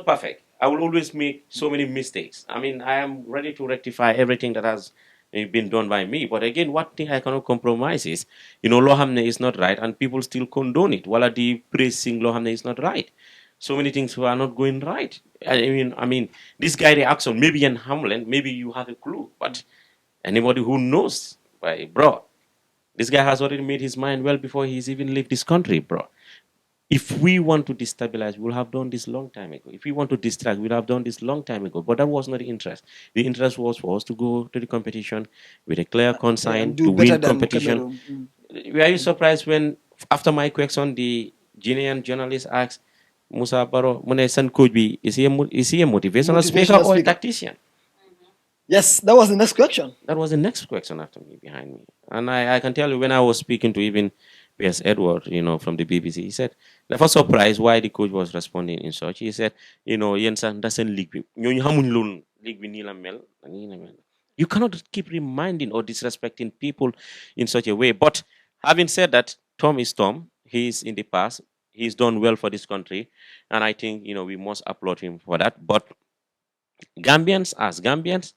S4: perfect. I will always make so many mistakes. I mean, I am ready to rectify everything that has been done by me. But again, what thing I cannot compromise is, Lohamne is not right, and people still condone it. While the praising Lohamne is not right. So many things are not going right. I mean, this guy reacts on maybe in Hamlin, maybe you have a clue, but anybody who knows, bro, this guy has already made his mind well before he's even left this country, bro. If we want to destabilize, we'll have done this long time ago. If we want to distract, we'll have done this long time ago. But that was not the interest. The interest was for us to go to the competition with a clear consign to win competition. Were you surprised when, after my question, the Guinean journalist asked Musa Baro, coach be, is he a motivational speaker or a tactician?
S2: Yes, that was the next question.
S4: That was the next question after me, behind me. And I can tell you, when I was speaking to even P.S. Edward, from the BBC, he said, the first surprise why the coach was responding in such, he said, Yensan doesn't league. You cannot keep reminding or disrespecting people in such a way. But having said that, Tom is Tom. He's in the past. He's done well for this country. And I think, we must applaud him for that. But Gambians, as Gambians,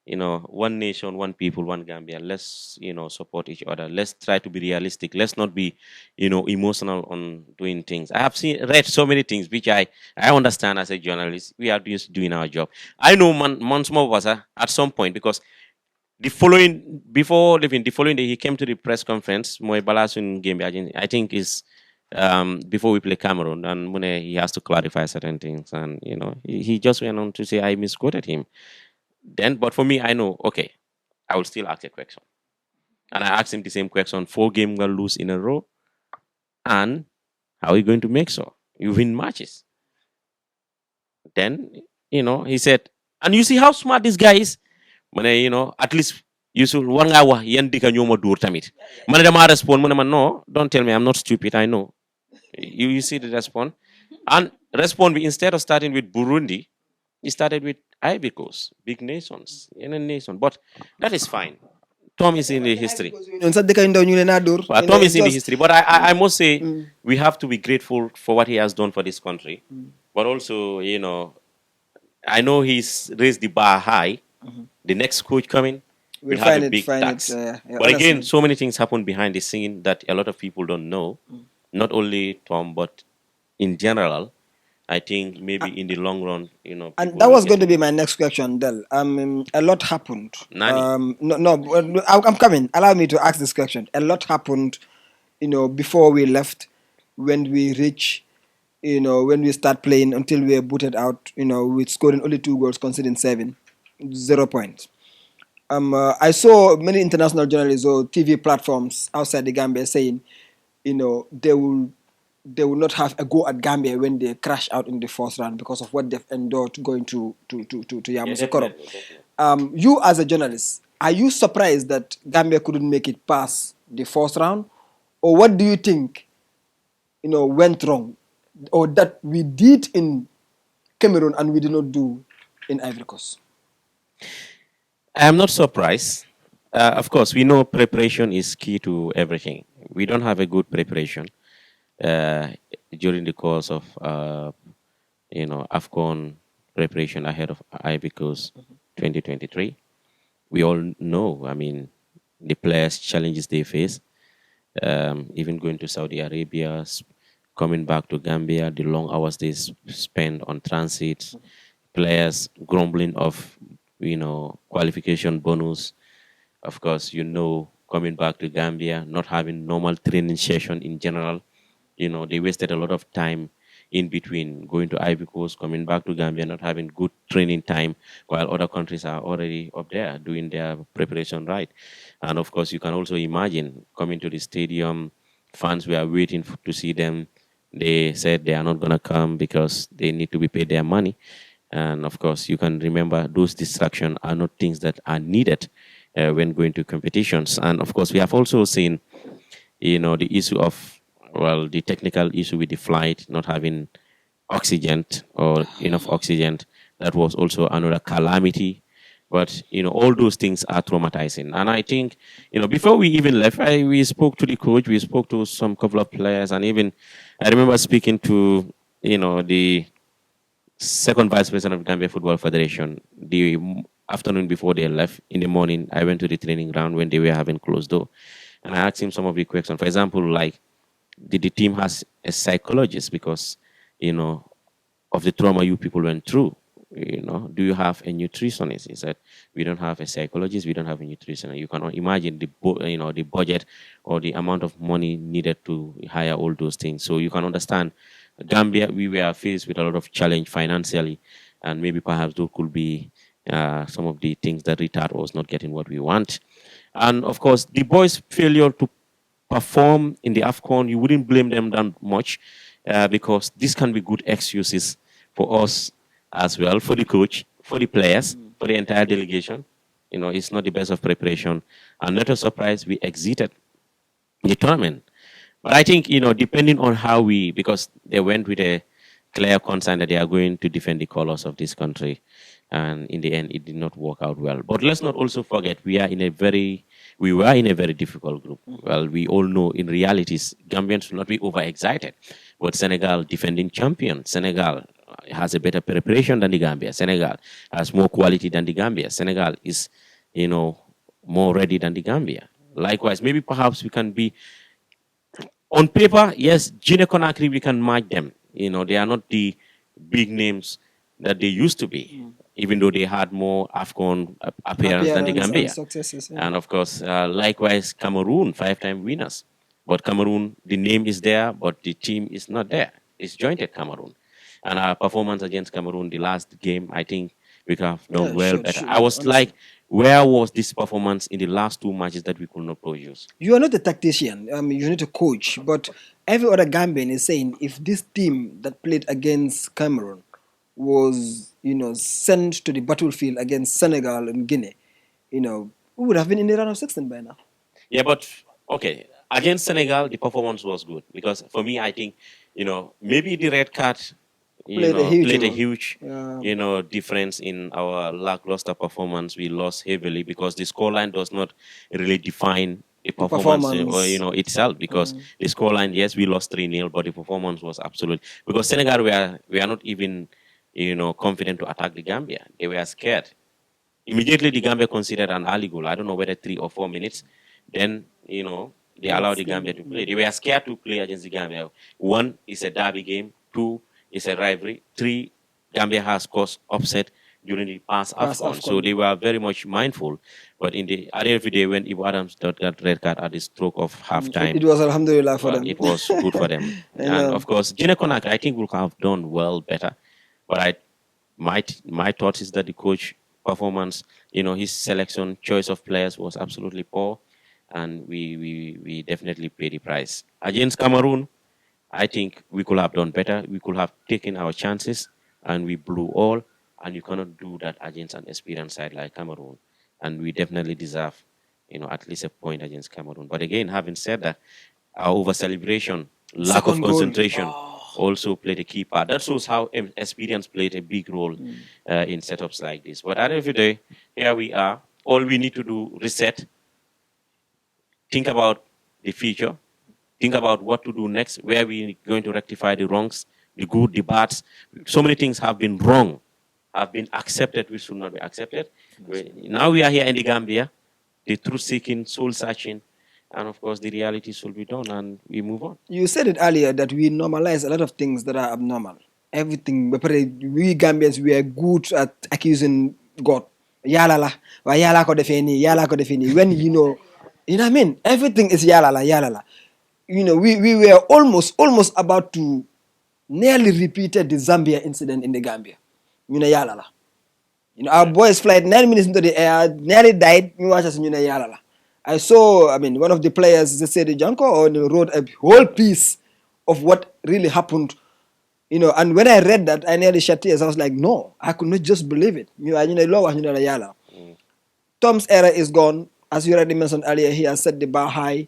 S4: one nation, one people, one Gambia. Let's, support each other. Let's try to be realistic. Let's not be, emotional on doing things. I have read so many things, which I understand as a journalist. We are just doing our job. I know Monsmo was at some point, because before leaving, the following day, he came to the press conference, Moe Balasun Gambia, I think is before we play Cameroon, and he has to clarify certain things. And, he just went on to say, I misquoted him. But for me, I know, okay, I will still ask a question. And I asked him the same question: 4 games will lose in a row. And how are you going to make so? You win matches. Then, he said, and you see how smart this guy is? At least you should one hour, yendika nyoma dur tamit. Manadama respond, no, don't tell me I'm not stupid, I know. You see the response? And respond, instead of starting with Burundi, he started with Ivory Coast, big nations, in a nation. But that is fine. Tom is in the history. Tom is in the history. But I must say, we have to be grateful for what he has done for this country. But also, I know he's raised the bar high. The next coach coming will have a big tax. But again, so many things happen behind the scene that a lot of people don't know. Not only Tom, but in general. I think maybe in the long run,
S2: And
S4: people
S2: that
S4: will
S2: was
S4: get
S2: going to
S4: to
S2: be my next question, Del. A lot happened.
S4: Nani.
S2: I'm coming. Allow me to ask this question. A lot happened, before we left, when we reach, when we start playing until we were booted out, with scoring only 2 goals, conceding 7, 0 points. I saw many international journalists or TV platforms outside the Gambia saying, they will not have a go at Gambia when they crash out in the first round because of what they've endured going to
S4: Yeah,
S2: Yamoussoukro.
S4: definitely.
S2: You as a journalist, are you surprised that Gambia couldn't make it past the first round, or what do you think went wrong, or that we did in Cameroon and we did not do in Ivory Coast?
S4: I'm not surprised. Of course, we know preparation is key to everything. We don't have a good preparation uh, during the course of Afcon preparation ahead of Ivory Coast 2023. We all know, I mean, the players' challenges they face, even going to Saudi Arabia, coming back to Gambia, the long hours they spend on transit, players grumbling of, qualification bonus. Of course, coming back to Gambia, not having normal training session in general. They wasted a lot of time in between going to Ivory Coast, coming back to Gambia, not having good training time, while other countries are already up there doing their preparation right. And of course, you can also imagine coming to the stadium, fans were waiting to see them. They said they are not going to come because they need to be paid their money. And of course, you can remember those distractions are not things that are needed when going to competitions. And of course, we have also seen, the issue of, well, the technical issue with the flight not having oxygen or enough oxygen. That was also another calamity. But all those things are traumatizing. And I think before we even left, we spoke to the coach, we spoke to some couple of players, and even I remember speaking to the second vice president of Gambia Football Federation the afternoon before they left. In the morning, I went to the training ground when they were having closed door, and I asked him some of the questions. For example, like, did the team has a psychologist because you know of the trauma you people went through? Do you have a nutritionist? He said, we don't have a psychologist, we don't have a nutritionist. You cannot imagine the budget or the amount of money needed to hire all those things. So you can understand, Gambia, we were faced with a lot of challenge financially, and maybe perhaps those could be some of the things that retard was not getting what we want. And of course, the boys' failure to perform in the AFCON, you wouldn't blame them that much because this can be good excuses for us as well, for the coach, for the players, for the entire delegation. It's not the best of preparation. And not a surprise, we exited the tournament. But I think, depending on how because they went with a clear concern that they are going to defend the colors of this country. And in the end, it did not work out well. But let's not also forget, we were in a very difficult group. Well, we all know in realities, Gambians should not be overexcited. But Senegal, defending champion, Senegal has a better preparation than the Gambia. Senegal has more quality than the Gambia. Senegal is, more ready than the Gambia. Likewise, maybe perhaps we can be on paper, yes, Gine Conakry, we can match them. They are not the big names that they used to be, even though they had more AFCON appearance than the
S2: Appearance and
S4: Gambia.
S2: successes.
S4: And of course, likewise, Cameroon, 5-time winners. But Cameroon, the name is there, but the team is not there. It's jointed Cameroon. And our performance against Cameroon, the last game, I think we could have done well better. I was
S2: honestly.
S4: like, where was this performance in the last two matches that we could not produce?
S2: You are not a tactician. You need a coach. But every other Gambian is saying if this team that played against Cameroon was, sent to the battlefield against Senegal and Guinea, we would have been in the round of 16 by now.
S4: Yeah, but okay. Against Senegal, the performance was good because for me, I think, maybe the red card, played a huge, difference in our lackluster performance. We lost heavily because the scoreline does not really define the performance, itself. Because the scoreline, yes, we lost 3-0, but the performance was absolute. Because Senegal, we are not even, confident to attack the Gambia. They were scared. Immediately, the Gambia considered an early goal. I don't know whether 3 or 4 minutes. Then, they allowed the Gambia to play. They were scared to play against the Gambia. One, it's a derby game. Two, It's a rivalry. 3, Gambia has caused upset during the past Afcon. So they were very much mindful. But at the end of the day, when Ivo Adams got that red card at the stroke of halftime,
S2: it was alhamdulillah for them.
S4: It was good for them. And of course, Gina Konak, I think, would have done well better. But my thought is that the coach performance, his selection, choice of players was absolutely poor. And we definitely pay the price. Against Cameroon, I think we could have done better. We could have taken our chances, and we blew all. And you cannot do that against an experienced side like Cameroon. And we definitely deserve, at least a point against Cameroon. But again, having said that, our over celebration, lack of concentration, also played a key part. That shows how experience played a big role in setups like this. But at the end of the day, here we are. All we need to do, reset, think about the future, think about what to do next, where we're going to rectify the wrongs, the good, the bad. So many things have been wrong, have been accepted, which should not be accepted. Now we are here in the Gambia, the truth-seeking, soul-searching, and of course the reality should be done, and we move on.
S2: You said it earlier that we normalize a lot of things that are abnormal. Everything, we Gambians, we are good at accusing God. Yala la, wa yala ko defeni, yala ko defeni. When you know what I mean? Everything is yala la, yala la. We were almost about to nearly repeated the Zambia incident in the Gambia. Yala la. Our boys' flight 9 minutes into the air nearly died. Yala la. I saw, one of the players, they said, Janko, wrote a whole piece of what really happened. And when I read that, I nearly shed tears. I was like, no, I could not just believe it. Tom's era is gone. As you already mentioned earlier, he has set the bar high.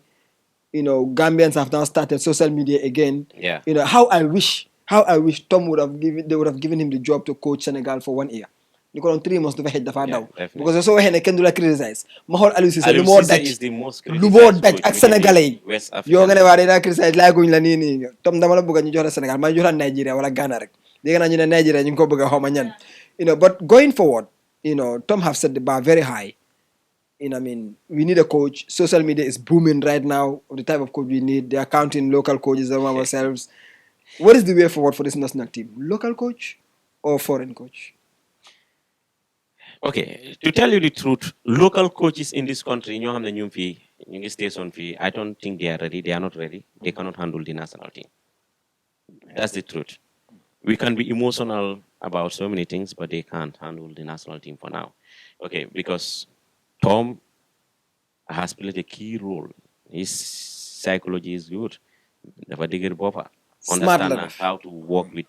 S2: Gambians have now started social media again.
S4: Yeah.
S2: How I wish Tom would have given him the job to coach Senegal for 1 year. Because on 3 months to head the far down. Because I saw when I can do criticize. Mahol Aliou Cissé lu moo daj
S4: is the most
S2: lu moo daj ak
S4: criticized
S2: sénégalais yi.
S4: West Africa.
S2: Yow nga ne waa dina criticize laa guñ la nii Tom dama la bëgg ñu jox la Sénégal ma jox la Nigeria wala Ghana rek. Dégg naa ñu ne Nigeria ñu ngi ko bëgg a xawma ñan. But going forward, Tom have set the bar very high. We need a coach. Social media is booming right now. The type of coach we need. They are counting local coaches among ourselves. What is the way forward for this national team? Local coach or foreign coach?
S4: Okay, to tell you the truth, local coaches in this country, I don't think they are ready. They are not ready. They cannot handle the national team. That's the truth. We can be emotional about so many things, but they can't handle the national team for now. Okay, because Tom has played a key role. His psychology is good. Understand how to work with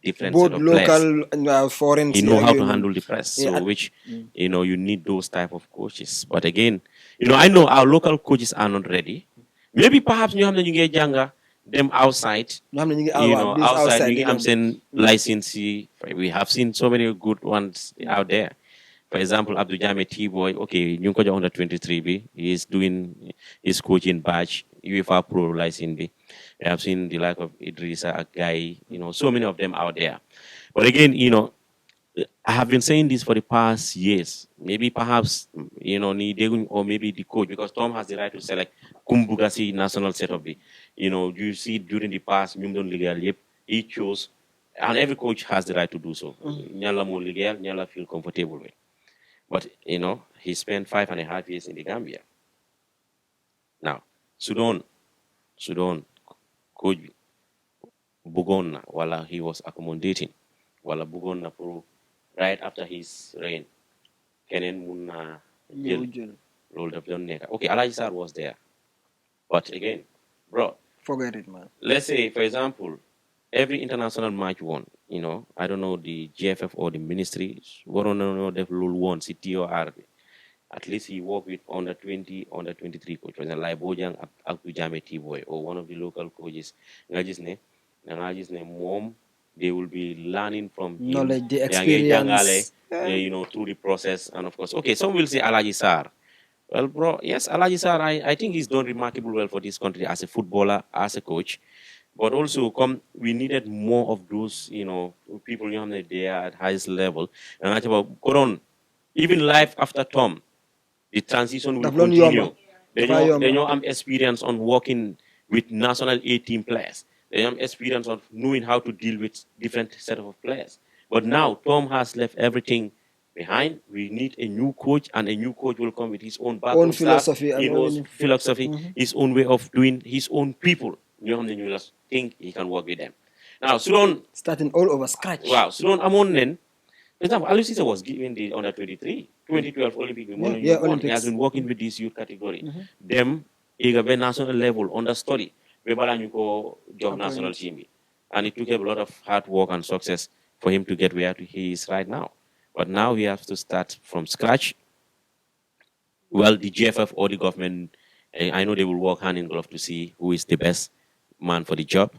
S4: different
S2: both
S4: set of
S2: local
S4: players.
S2: and foreign.
S4: He know how to handle the press, so which you need those type of coaches. But again, I know our local coaches are not ready. Maybe perhaps you have them outside. Outside. I'm saying licensee. We have seen so many good ones out there. For example, Abdul Jame T-Boy, okay, Nyunkoja under 23B, he's doing his coaching badge, UEFA Pro license B. We have seen the like of Idrissa, a guy, so many of them out there. But again, I have been saying this for the past years. Maybe perhaps, Nidegun or maybe the coach, because Tom has the right to select Kumbugasi national setup. You see during the past, he chose, and every coach has the right to do so. Nyala mo legal, Nyala feel comfortable with. But, he spent 5.5 years in the Gambia. Now, Sudan, coach Bugonna, while he was accommodating, while Bugonna Pro, right after his reign, Kenen Muna rolled up the neck. Okay, Alaisar was there. But again, bro,
S2: forget it, man.
S4: Let's say, for example, every international match won, I don't know the GFF or the ministry, what on the rule one, City or RB. At least he worked with under 20, under 23 coach, for example, like Bojang Akujame T-Boy or one of the local coaches. Mom, they will be learning from him.
S2: Knowledge, the experience.
S4: Through the process. And of course, okay, some will say Alaji Sar. Well, bro, yes, Alaji Sar, I think he's done remarkable well for this country as a footballer, as a coach. But also, we needed more of those, people there at highest level. And that's about Koron. Even life after Tom, the transition will continue. Then I'm experience on working with national A team players. They have experience of knowing how to deal with different set of players. But now Tom has left everything behind. We need a new coach, and a new coach will come with his own background,
S2: philosophy, and
S4: his own philosophy, his own way of doing, his own people. You just think he can work with them. Now, Sudan
S2: starting all over scratch.
S4: Wow, Sudan Amonen. For example, Alucisa was given the under 23, 2012 Olympic.
S2: Olympics.
S4: He has been working with this youth category. Them, a national level understudy. We go job national team. And it took a lot of hard work and success for him to get where he is right now. But now he has to start from scratch. Well, the GFF or the government, I know they will work hand in glove to see who is the best man for the job.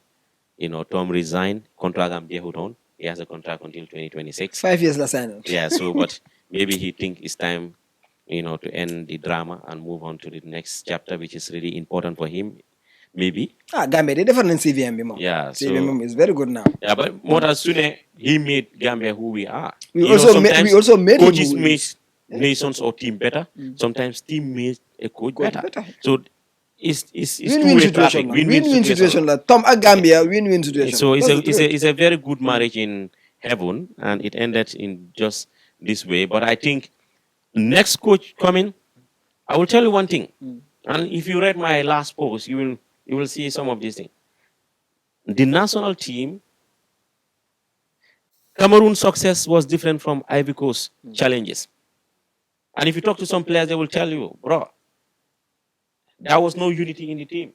S4: Tom resigned, contract on. He has a contract until 2026.
S2: 5 years last sign.
S4: Yeah, so but maybe he think it's time, to end the drama and move on to the next chapter, which is really important for him. Maybe.
S2: Gambia, they different in CVM.
S4: Yeah,
S2: CVM is very good now.
S4: Yeah, but more than soon, he made Gambia who we are.
S2: We also made
S4: coaches make nations or team better. Sometimes team makes a coach better. So it's
S2: win-win situation. Win-win situation. Tom Gambia, win-win situation.
S4: So it's a very good marriage in heaven, and it ended in just this way. But I think next coach coming, I will tell you one thing. And if you read my last post, you will see some of these things. The national team, Cameroon's success was different from Ivory Coast challenges. And if you talk to some players, they will tell you, bro, there was no unity in the team.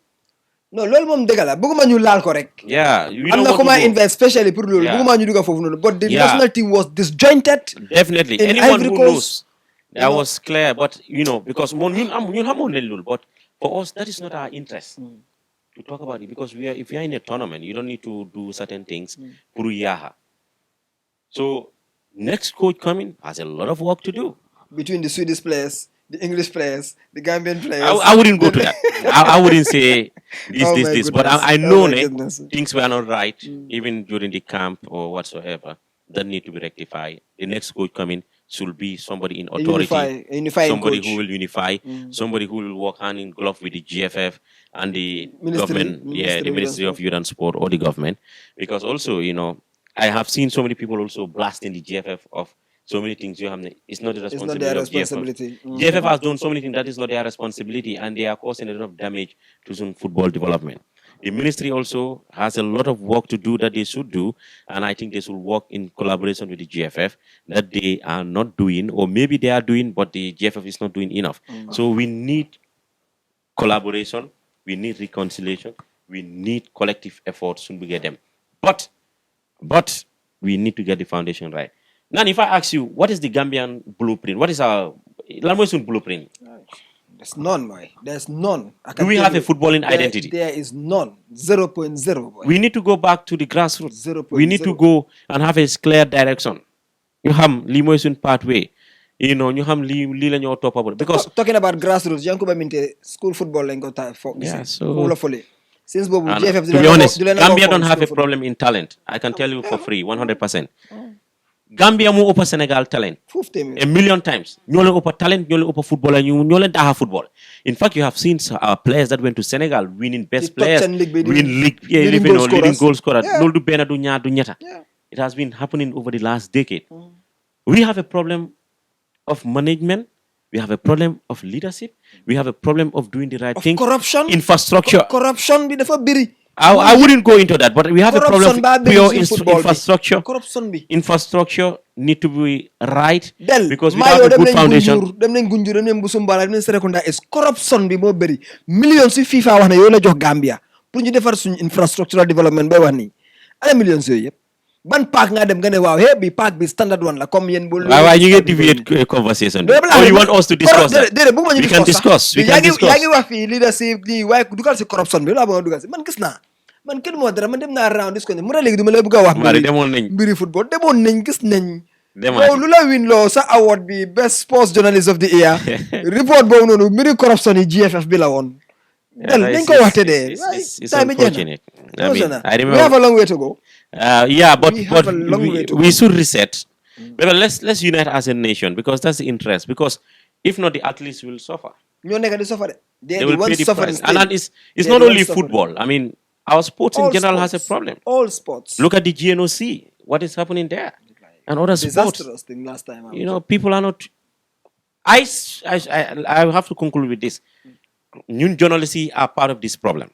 S2: No, lol mom degala. Buguma ñu laal ko rek.
S4: Yeah,
S2: I'm not going to invest especially pour lol. Buguma ñu duga fofu nonu. But the national team was disjointed.
S4: Definitely. Anyone who knows that was clear, but because but for us that is not our interest to talk about it, because if we are in a tournament, you don't need to do certain things. So next coach coming has a lot of work to do.
S2: Between the Swedish players, the English players, the Gambian players.
S4: I wouldn't go to that. I wouldn't say this. But I know things were not right, even during the camp or whatsoever. That need to be rectified. The next coach coming should be somebody in authority, somebody who will unify, somebody who will work hand in glove with the GFF and the government, the Ministry of Youth and Sport or the government. Because also, I have seen so many people also blasting the GFF of so many things. It's not the responsibility of GFF. GFF has done so many things that is not their responsibility, and they are causing a lot of damage to some football development. The ministry also has a lot of work to do that they should do, and I think they should work in collaboration with the GFF that they are not doing, or maybe they are doing, but the GFF is not doing enough. So we need collaboration, we need reconciliation, we need collective efforts to get them. But we need to get the foundation right. Now, if I ask you, what is the Gambian blueprint? What is our blueprint?
S2: There's none, boy. There's none.
S4: Do we have a footballing identity?
S2: There is none. 0.0, boy.
S4: We need to go back to the grassroots. 0.0. We need to go and have a clear direction. You have Limoisun pathway. You have Lila top of it. Because
S2: talking about grassroots, Yankuba Minte school football and go for since Bobu GFF,
S4: to be honest, Gambia don't have a problem in talent. I can tell you for free, 100%. Gambia mo opa Senegal talent 1 million times. Ñole opa talent, ñole opa football, ñole daha football. In fact, you have seen players that went to Senegal winning best players, leading goal scorer. It has been happening over the last decade. We have a problem of management. We have a problem of leadership. We have a problem of doing the right thing.
S2: Corruption.
S4: Infrastructure.
S2: Corruption be the biri.
S4: I wouldn't go into that, but we have a problem of pure infrastructure. Infrastructure need to be right because we have a good foundation.
S2: Is corruption be more berry. Millions of FIFA wana yola jox Gambia. Pour ñu defar suñu infrastructural development bay wax ni. Ay millions yooyu yëpp. Ban park nga dem nga ne waaw bi park bi standard one la comme yeen bol.
S4: Waaw ñu ngi deviate conversation. Or you want us to discuss that? We can discuss. We can discuss.
S2: Yaa ngi wax fi leadership ni waaye dugal ci corruption bi la ba dugal ci man gis naa. Man kenn moo dara man dem naa round dis ko ne mu ne léegi duma lay bëgg a wax mbiri football demoon nañ gis nañ yow lu la win loo sa award bi best sports journalist of the year report boobu noonu mbiri corruption yi GFF bi la woon dañ ko waxte de
S4: it's unfortunate. I remember
S2: we have a long way to go.
S4: But we should reset. But let's unite as a nation, because that's the interest. Because if not, the athletes will suffer.
S2: Ñoo nekk di suffer.
S4: They will pay the price. And it's not only football. I mean, Our sports in
S2: All
S4: general has a
S2: sports.
S4: problem.
S2: All sports.
S4: Look at the GNOC. What is happening there? And other sports.
S2: Disastrous thing last time.
S4: People are not. I have to conclude with this. New journalists are part of this problem.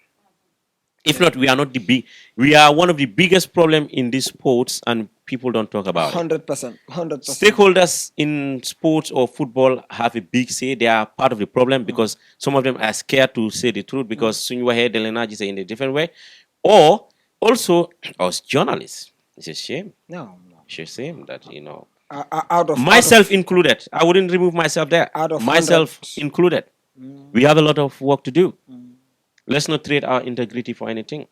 S4: If not, we are not the big. We are one of the biggest problem in these sports, and people don't talk about it.
S2: 100%. 100%.
S4: Stakeholders in sports or football have a big say. They are part of the problem because some of them are scared to say the truth because soon you hear Delena say in a different way. Or also, as journalists, it's a shame.
S2: No.
S4: It's a shame that,
S2: Out of
S4: myself included. I wouldn't remove myself there.
S2: Out of
S4: myself
S2: 100.
S4: included. We have a lot of work to do. Let's not trade our integrity for anything.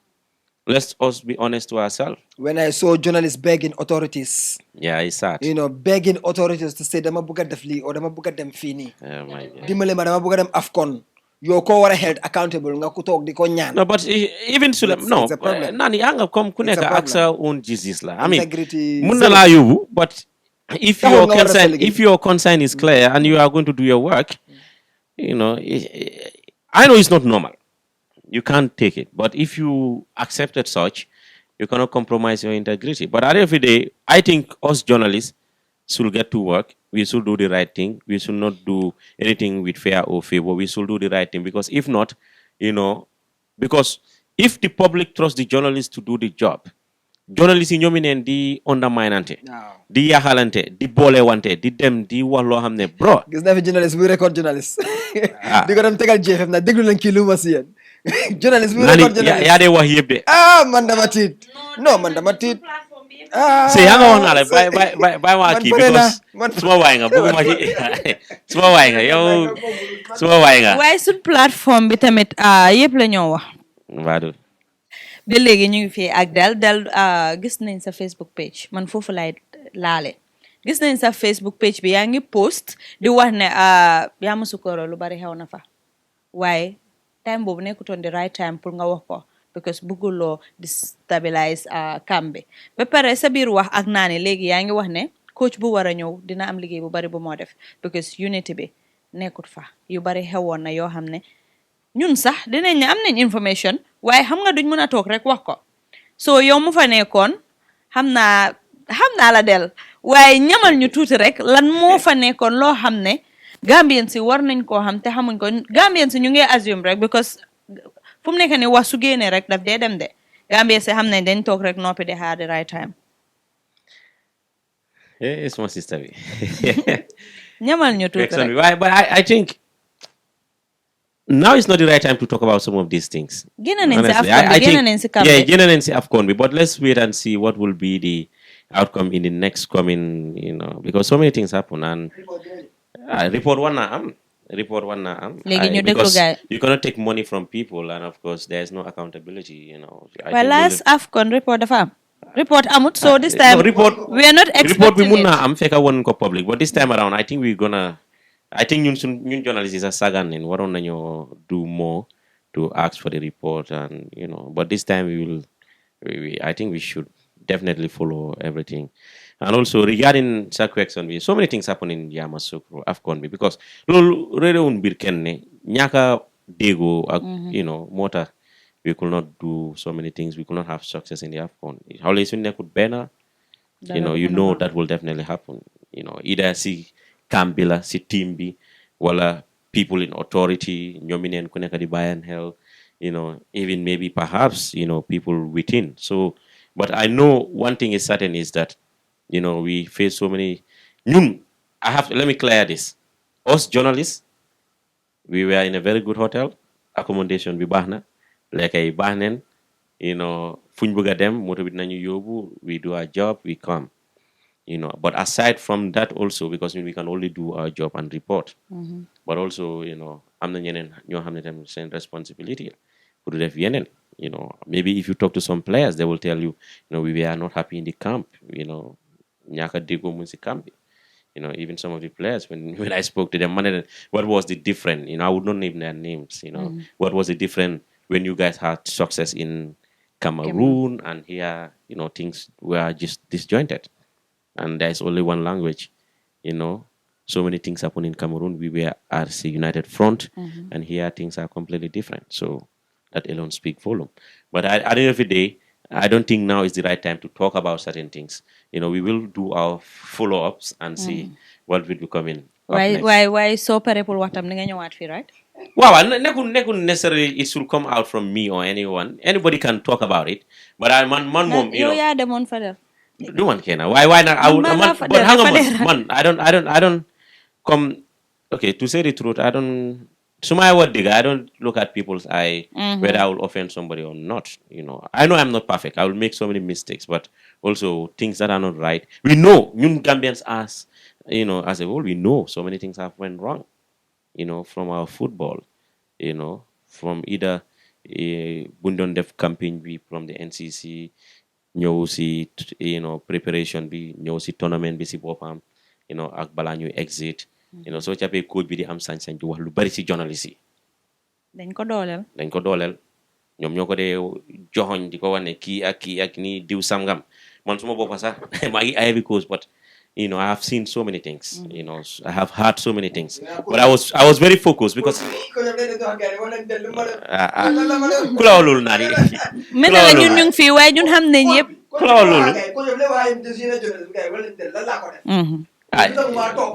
S4: Let's us be honest to ourselves.
S2: When I saw journalists begging authorities,
S4: yeah, it's sad.
S2: Begging authorities to say dama buga def li or dama buga dem fini.
S4: My God.
S2: Dimale ma dama buga dem Afcon. You ko wara held accountable nga ku tok di ko ñaan.
S4: No, but even so, no. Nani anga kom kuneka aksa own Jesus la. I mean,
S2: integrity.
S4: Muna la yubu, but if your concern is clear and you are going to do your work, I know it's not normal. You can't take it. But if you accept it such, you cannot compromise your integrity. But at the end of the day, I think us journalists should get to work. We should do the right thing. We should not do anything with fear or favor. We should do the right thing. Because if not, because if the public trusts the journalists to do the job, journalists in Yominen, di undermine ante, di yahalante, di bole wante, di dem, di walo hamne, bro.
S2: Gis na fi journalist, we record journalist. Di ko dem tegal JFM na deglu len ki lu ma si yeen. Journalist we record journalist.
S4: Ya de wax yeb de.
S2: Man dama tiit. No, man dama tiit.
S4: So yanga wax na la bay ma ki because suma way nga bëgguma ci suma way nga yow suma way nga.
S1: Waaye sun plateforme bi tamit yëpp la ñoo wax.
S4: Waadu.
S1: Ba léegi ñu ngi fi ak del gis nañ sa Facebook page man foofu lay laale gis nañ sa Facebook page bi yaa ngi post di wax ne yaa ma sukoro lu bari xew na fa waaye time boobu nekkutoon the right time pour nga wax ko because bëgguloo destabilize camp bi ba pare sa biir wax ak naa ne léegi yaa ngi wax ne coach bu war a ñëw dina am liggéey bu bari bu moo def because unity bi nekkut fa yu bari xewoon na yoo xam ne ñun sax dinañ ne am nañ information waaye xam nga duñ mën a toog rek wax ko so yow mu fa nekkoon xam naa la del waaye ñamal ñu tuuti rek lan moo fa nekkoon loo xam ne Gambien si war nañ koo xam te xamuñ ko Gambien si ñu ngi assume rek because fu mu nekk ni wax su génnee rek daf dee dem de Gambien si xam nañ dañ toog rek noppi de xaar the right time.
S4: It's my sister bi.
S1: ñamal ñu tuuti rek.
S4: But I think now is not the right time to talk about some of these things.
S1: Génn nañ si Afcon bi génn nañ si Camp bi.
S4: Génn nañ si Afcon bi, but let's wait and see what will be the outcome in the next coming, because so many things happen and report one na am.
S1: Léegi ñu déglu gaay.
S4: You cannot take money from people and of course there is no accountability,
S1: Well, last Afcon report dafa am. Report amut, so this time we are not expecting
S4: report bi mun
S1: it.
S4: na am fekka won ko public, but this time around I think ñun journalists are sagan in waroon nañoo do more to ask for the report and but this time I think we should definitely follow everything. And also regarding sa question bi so many things happen in Yamoussoukro Afcon bi because loolu réerewun biir kenn ne ñaaka déggoo ak moo tax we could not do so many things, we could not have success in the Afcon. Xawle suñ nekkut benn that will definitely happen, either si camp bi la si team bi wala people in authority ñoomi neen ku nekk di bàyyi xel even maybe perhaps people within. So but I know one thing is certain is that we face so many let me clear this. Us journalists, we were in a very good hotel, accommodation bi baax na lekk yi baax neen fuñ bëgg a dem moto bi dinañu yóbbu, we do our job, we come. But aside from that also, because we can only do our job and report, but also, am na ñeneen ñoo xam ne tamit seen responsibility pour def yeneen. Maybe if you talk to some players, they will tell you, we were not happy in the camp, ñaaka déggoo mun si camp bi. Even some of the players, when I spoke to them, what was the difference? I would not name their names, what was the difference when you guys had success in Cameroon and here, things were just disjointed. And there's only one language, so many things happen in Cameroon. We were as a united front, and here things are completely different. So that alone speak volume. But at the end of the day, I don't think now is the right time to talk about certain things. We will do our follow-ups and see what will be coming up next.
S1: Why so pare pour waxtam ni nga ñëwaat fii, right?
S4: Wow, nekun necessarily it should come out from me or anyone. Anybody can talk about it, but man mom,
S1: yow yaa demoon fa der.
S4: do one can. Why not? But hang on, man. I don't come. Okay, to say the truth, I don't. So my word, digga, I don't look at people's eye whether I will offend somebody or not. I know I'm not perfect. I will make so many mistakes, but also things that are not right. We know, Nyun Gambians as as a whole, we know so many things have went wrong. From our football, from either Bundon Def campaign, from the NCC, ñëw si preparation bi, ñëw si tournament bi si boppam, ak balaa ñuy exit, soo jàppee coach bi di am sañ-sañ di wax lu bari si journaliste yi.
S1: dañ ko dooleel
S4: ñoom ñoo ko dee joxoñ di ko wane kii ak nii diw sangam man suma boppa sax maa ngi Ivory Coast, but I have seen so many things. I have heard so many things, but I was very focused because. Kula walul nani.
S1: Mën na la ñun ñu ngi fii waaye ñun xam nañ yëpp.
S4: Kula walul.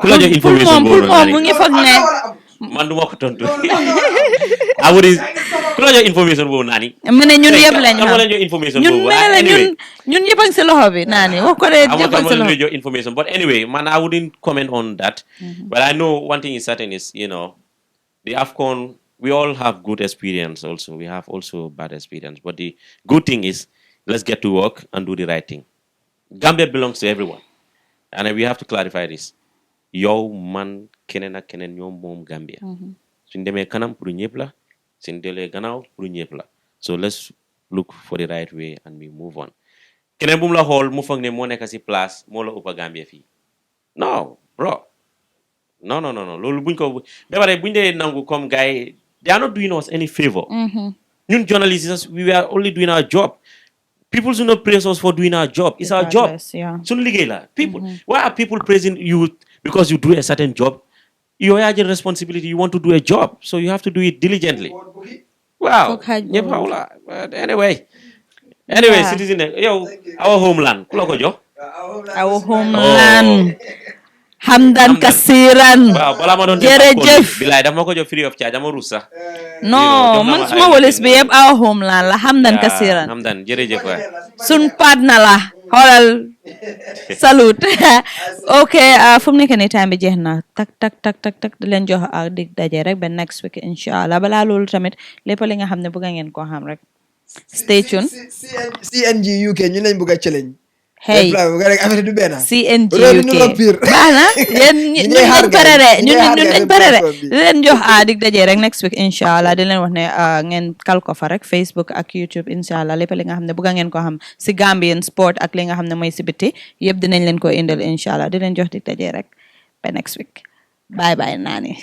S4: Kula jox information boobu
S1: mu ngi foog ne.
S4: Man duma ko tontu. Awuri kula jox information boobu nani.
S1: mu ne ñun yëpp lañ
S4: xam. Jox information boobu.
S1: ñun yëpp a ngi si loxo bi nani wax ko de yëpp a ngi si loxo.
S4: Jox information, but anyway, man, I wouldn't comment on that. But I know one thing is certain is the Afcon, we all have good experience also. We have also bad experience. But the good thing is, let's get to work and do the right thing. Gambia belongs to everyone. And we have to clarify this. Yow man kenen ak kenen ñoom moom Gambia. Suñ demee kanam pour ñëpp la, suñ delee gannaaw pour ñëpp la. So let's look for the right way and we move on. Keneen bu mu la xool mu foog ne moo nekk si place moo la ëppa Gambia fii. No, bro. No. Loolu buñ ko ba pare buñ dee nangu comme gars yi, they are not doing us any favor. Ñun journalists, we are only doing our job. People should not praise us for doing our job. It's our job. Suñu liggéey la. People, why are people praising you because you do a certain job? You have a responsibility. You want to do a job, so you have to do it diligently. Wow. But anyway, citizen, our homeland.
S1: Our homeland. Hamdan kasiran. Jërëjëf.
S4: Bilay dama ko jox free of charge, dama rusa.
S1: No, man suma wolis bi yëpp our homeland la hamdan kasiran.
S4: Hamdan jërëjëf waay.
S1: Sun partner la. Xoolal. Salute. Okay, fu mu nekk nii time bi jeex na. Tak di leen jox ak dig daje rek ba next week inshallah. Balaa loolu tamit lépp li nga xam ne bëgg ngeen ko xam rek. Stay tuned.
S2: CNG UK ñu lañ bëgg a challenge.
S1: Hey, CNG UK. Bana, ñun dañ pare de. Ñun dañ pare de. Di leen jox dig daje rek next week inshallah. Di leen wax ne ngeen kal ko fa rek Facebook ak YouTube inshallah. Lépp li nga xam ne bëgg ngeen ko xam si Gambian sport ak li nga xam ne mooy si biti yëpp dinañ leen ko indil inshallah. Di leen jox dig daje rek ba next week. Bye nani.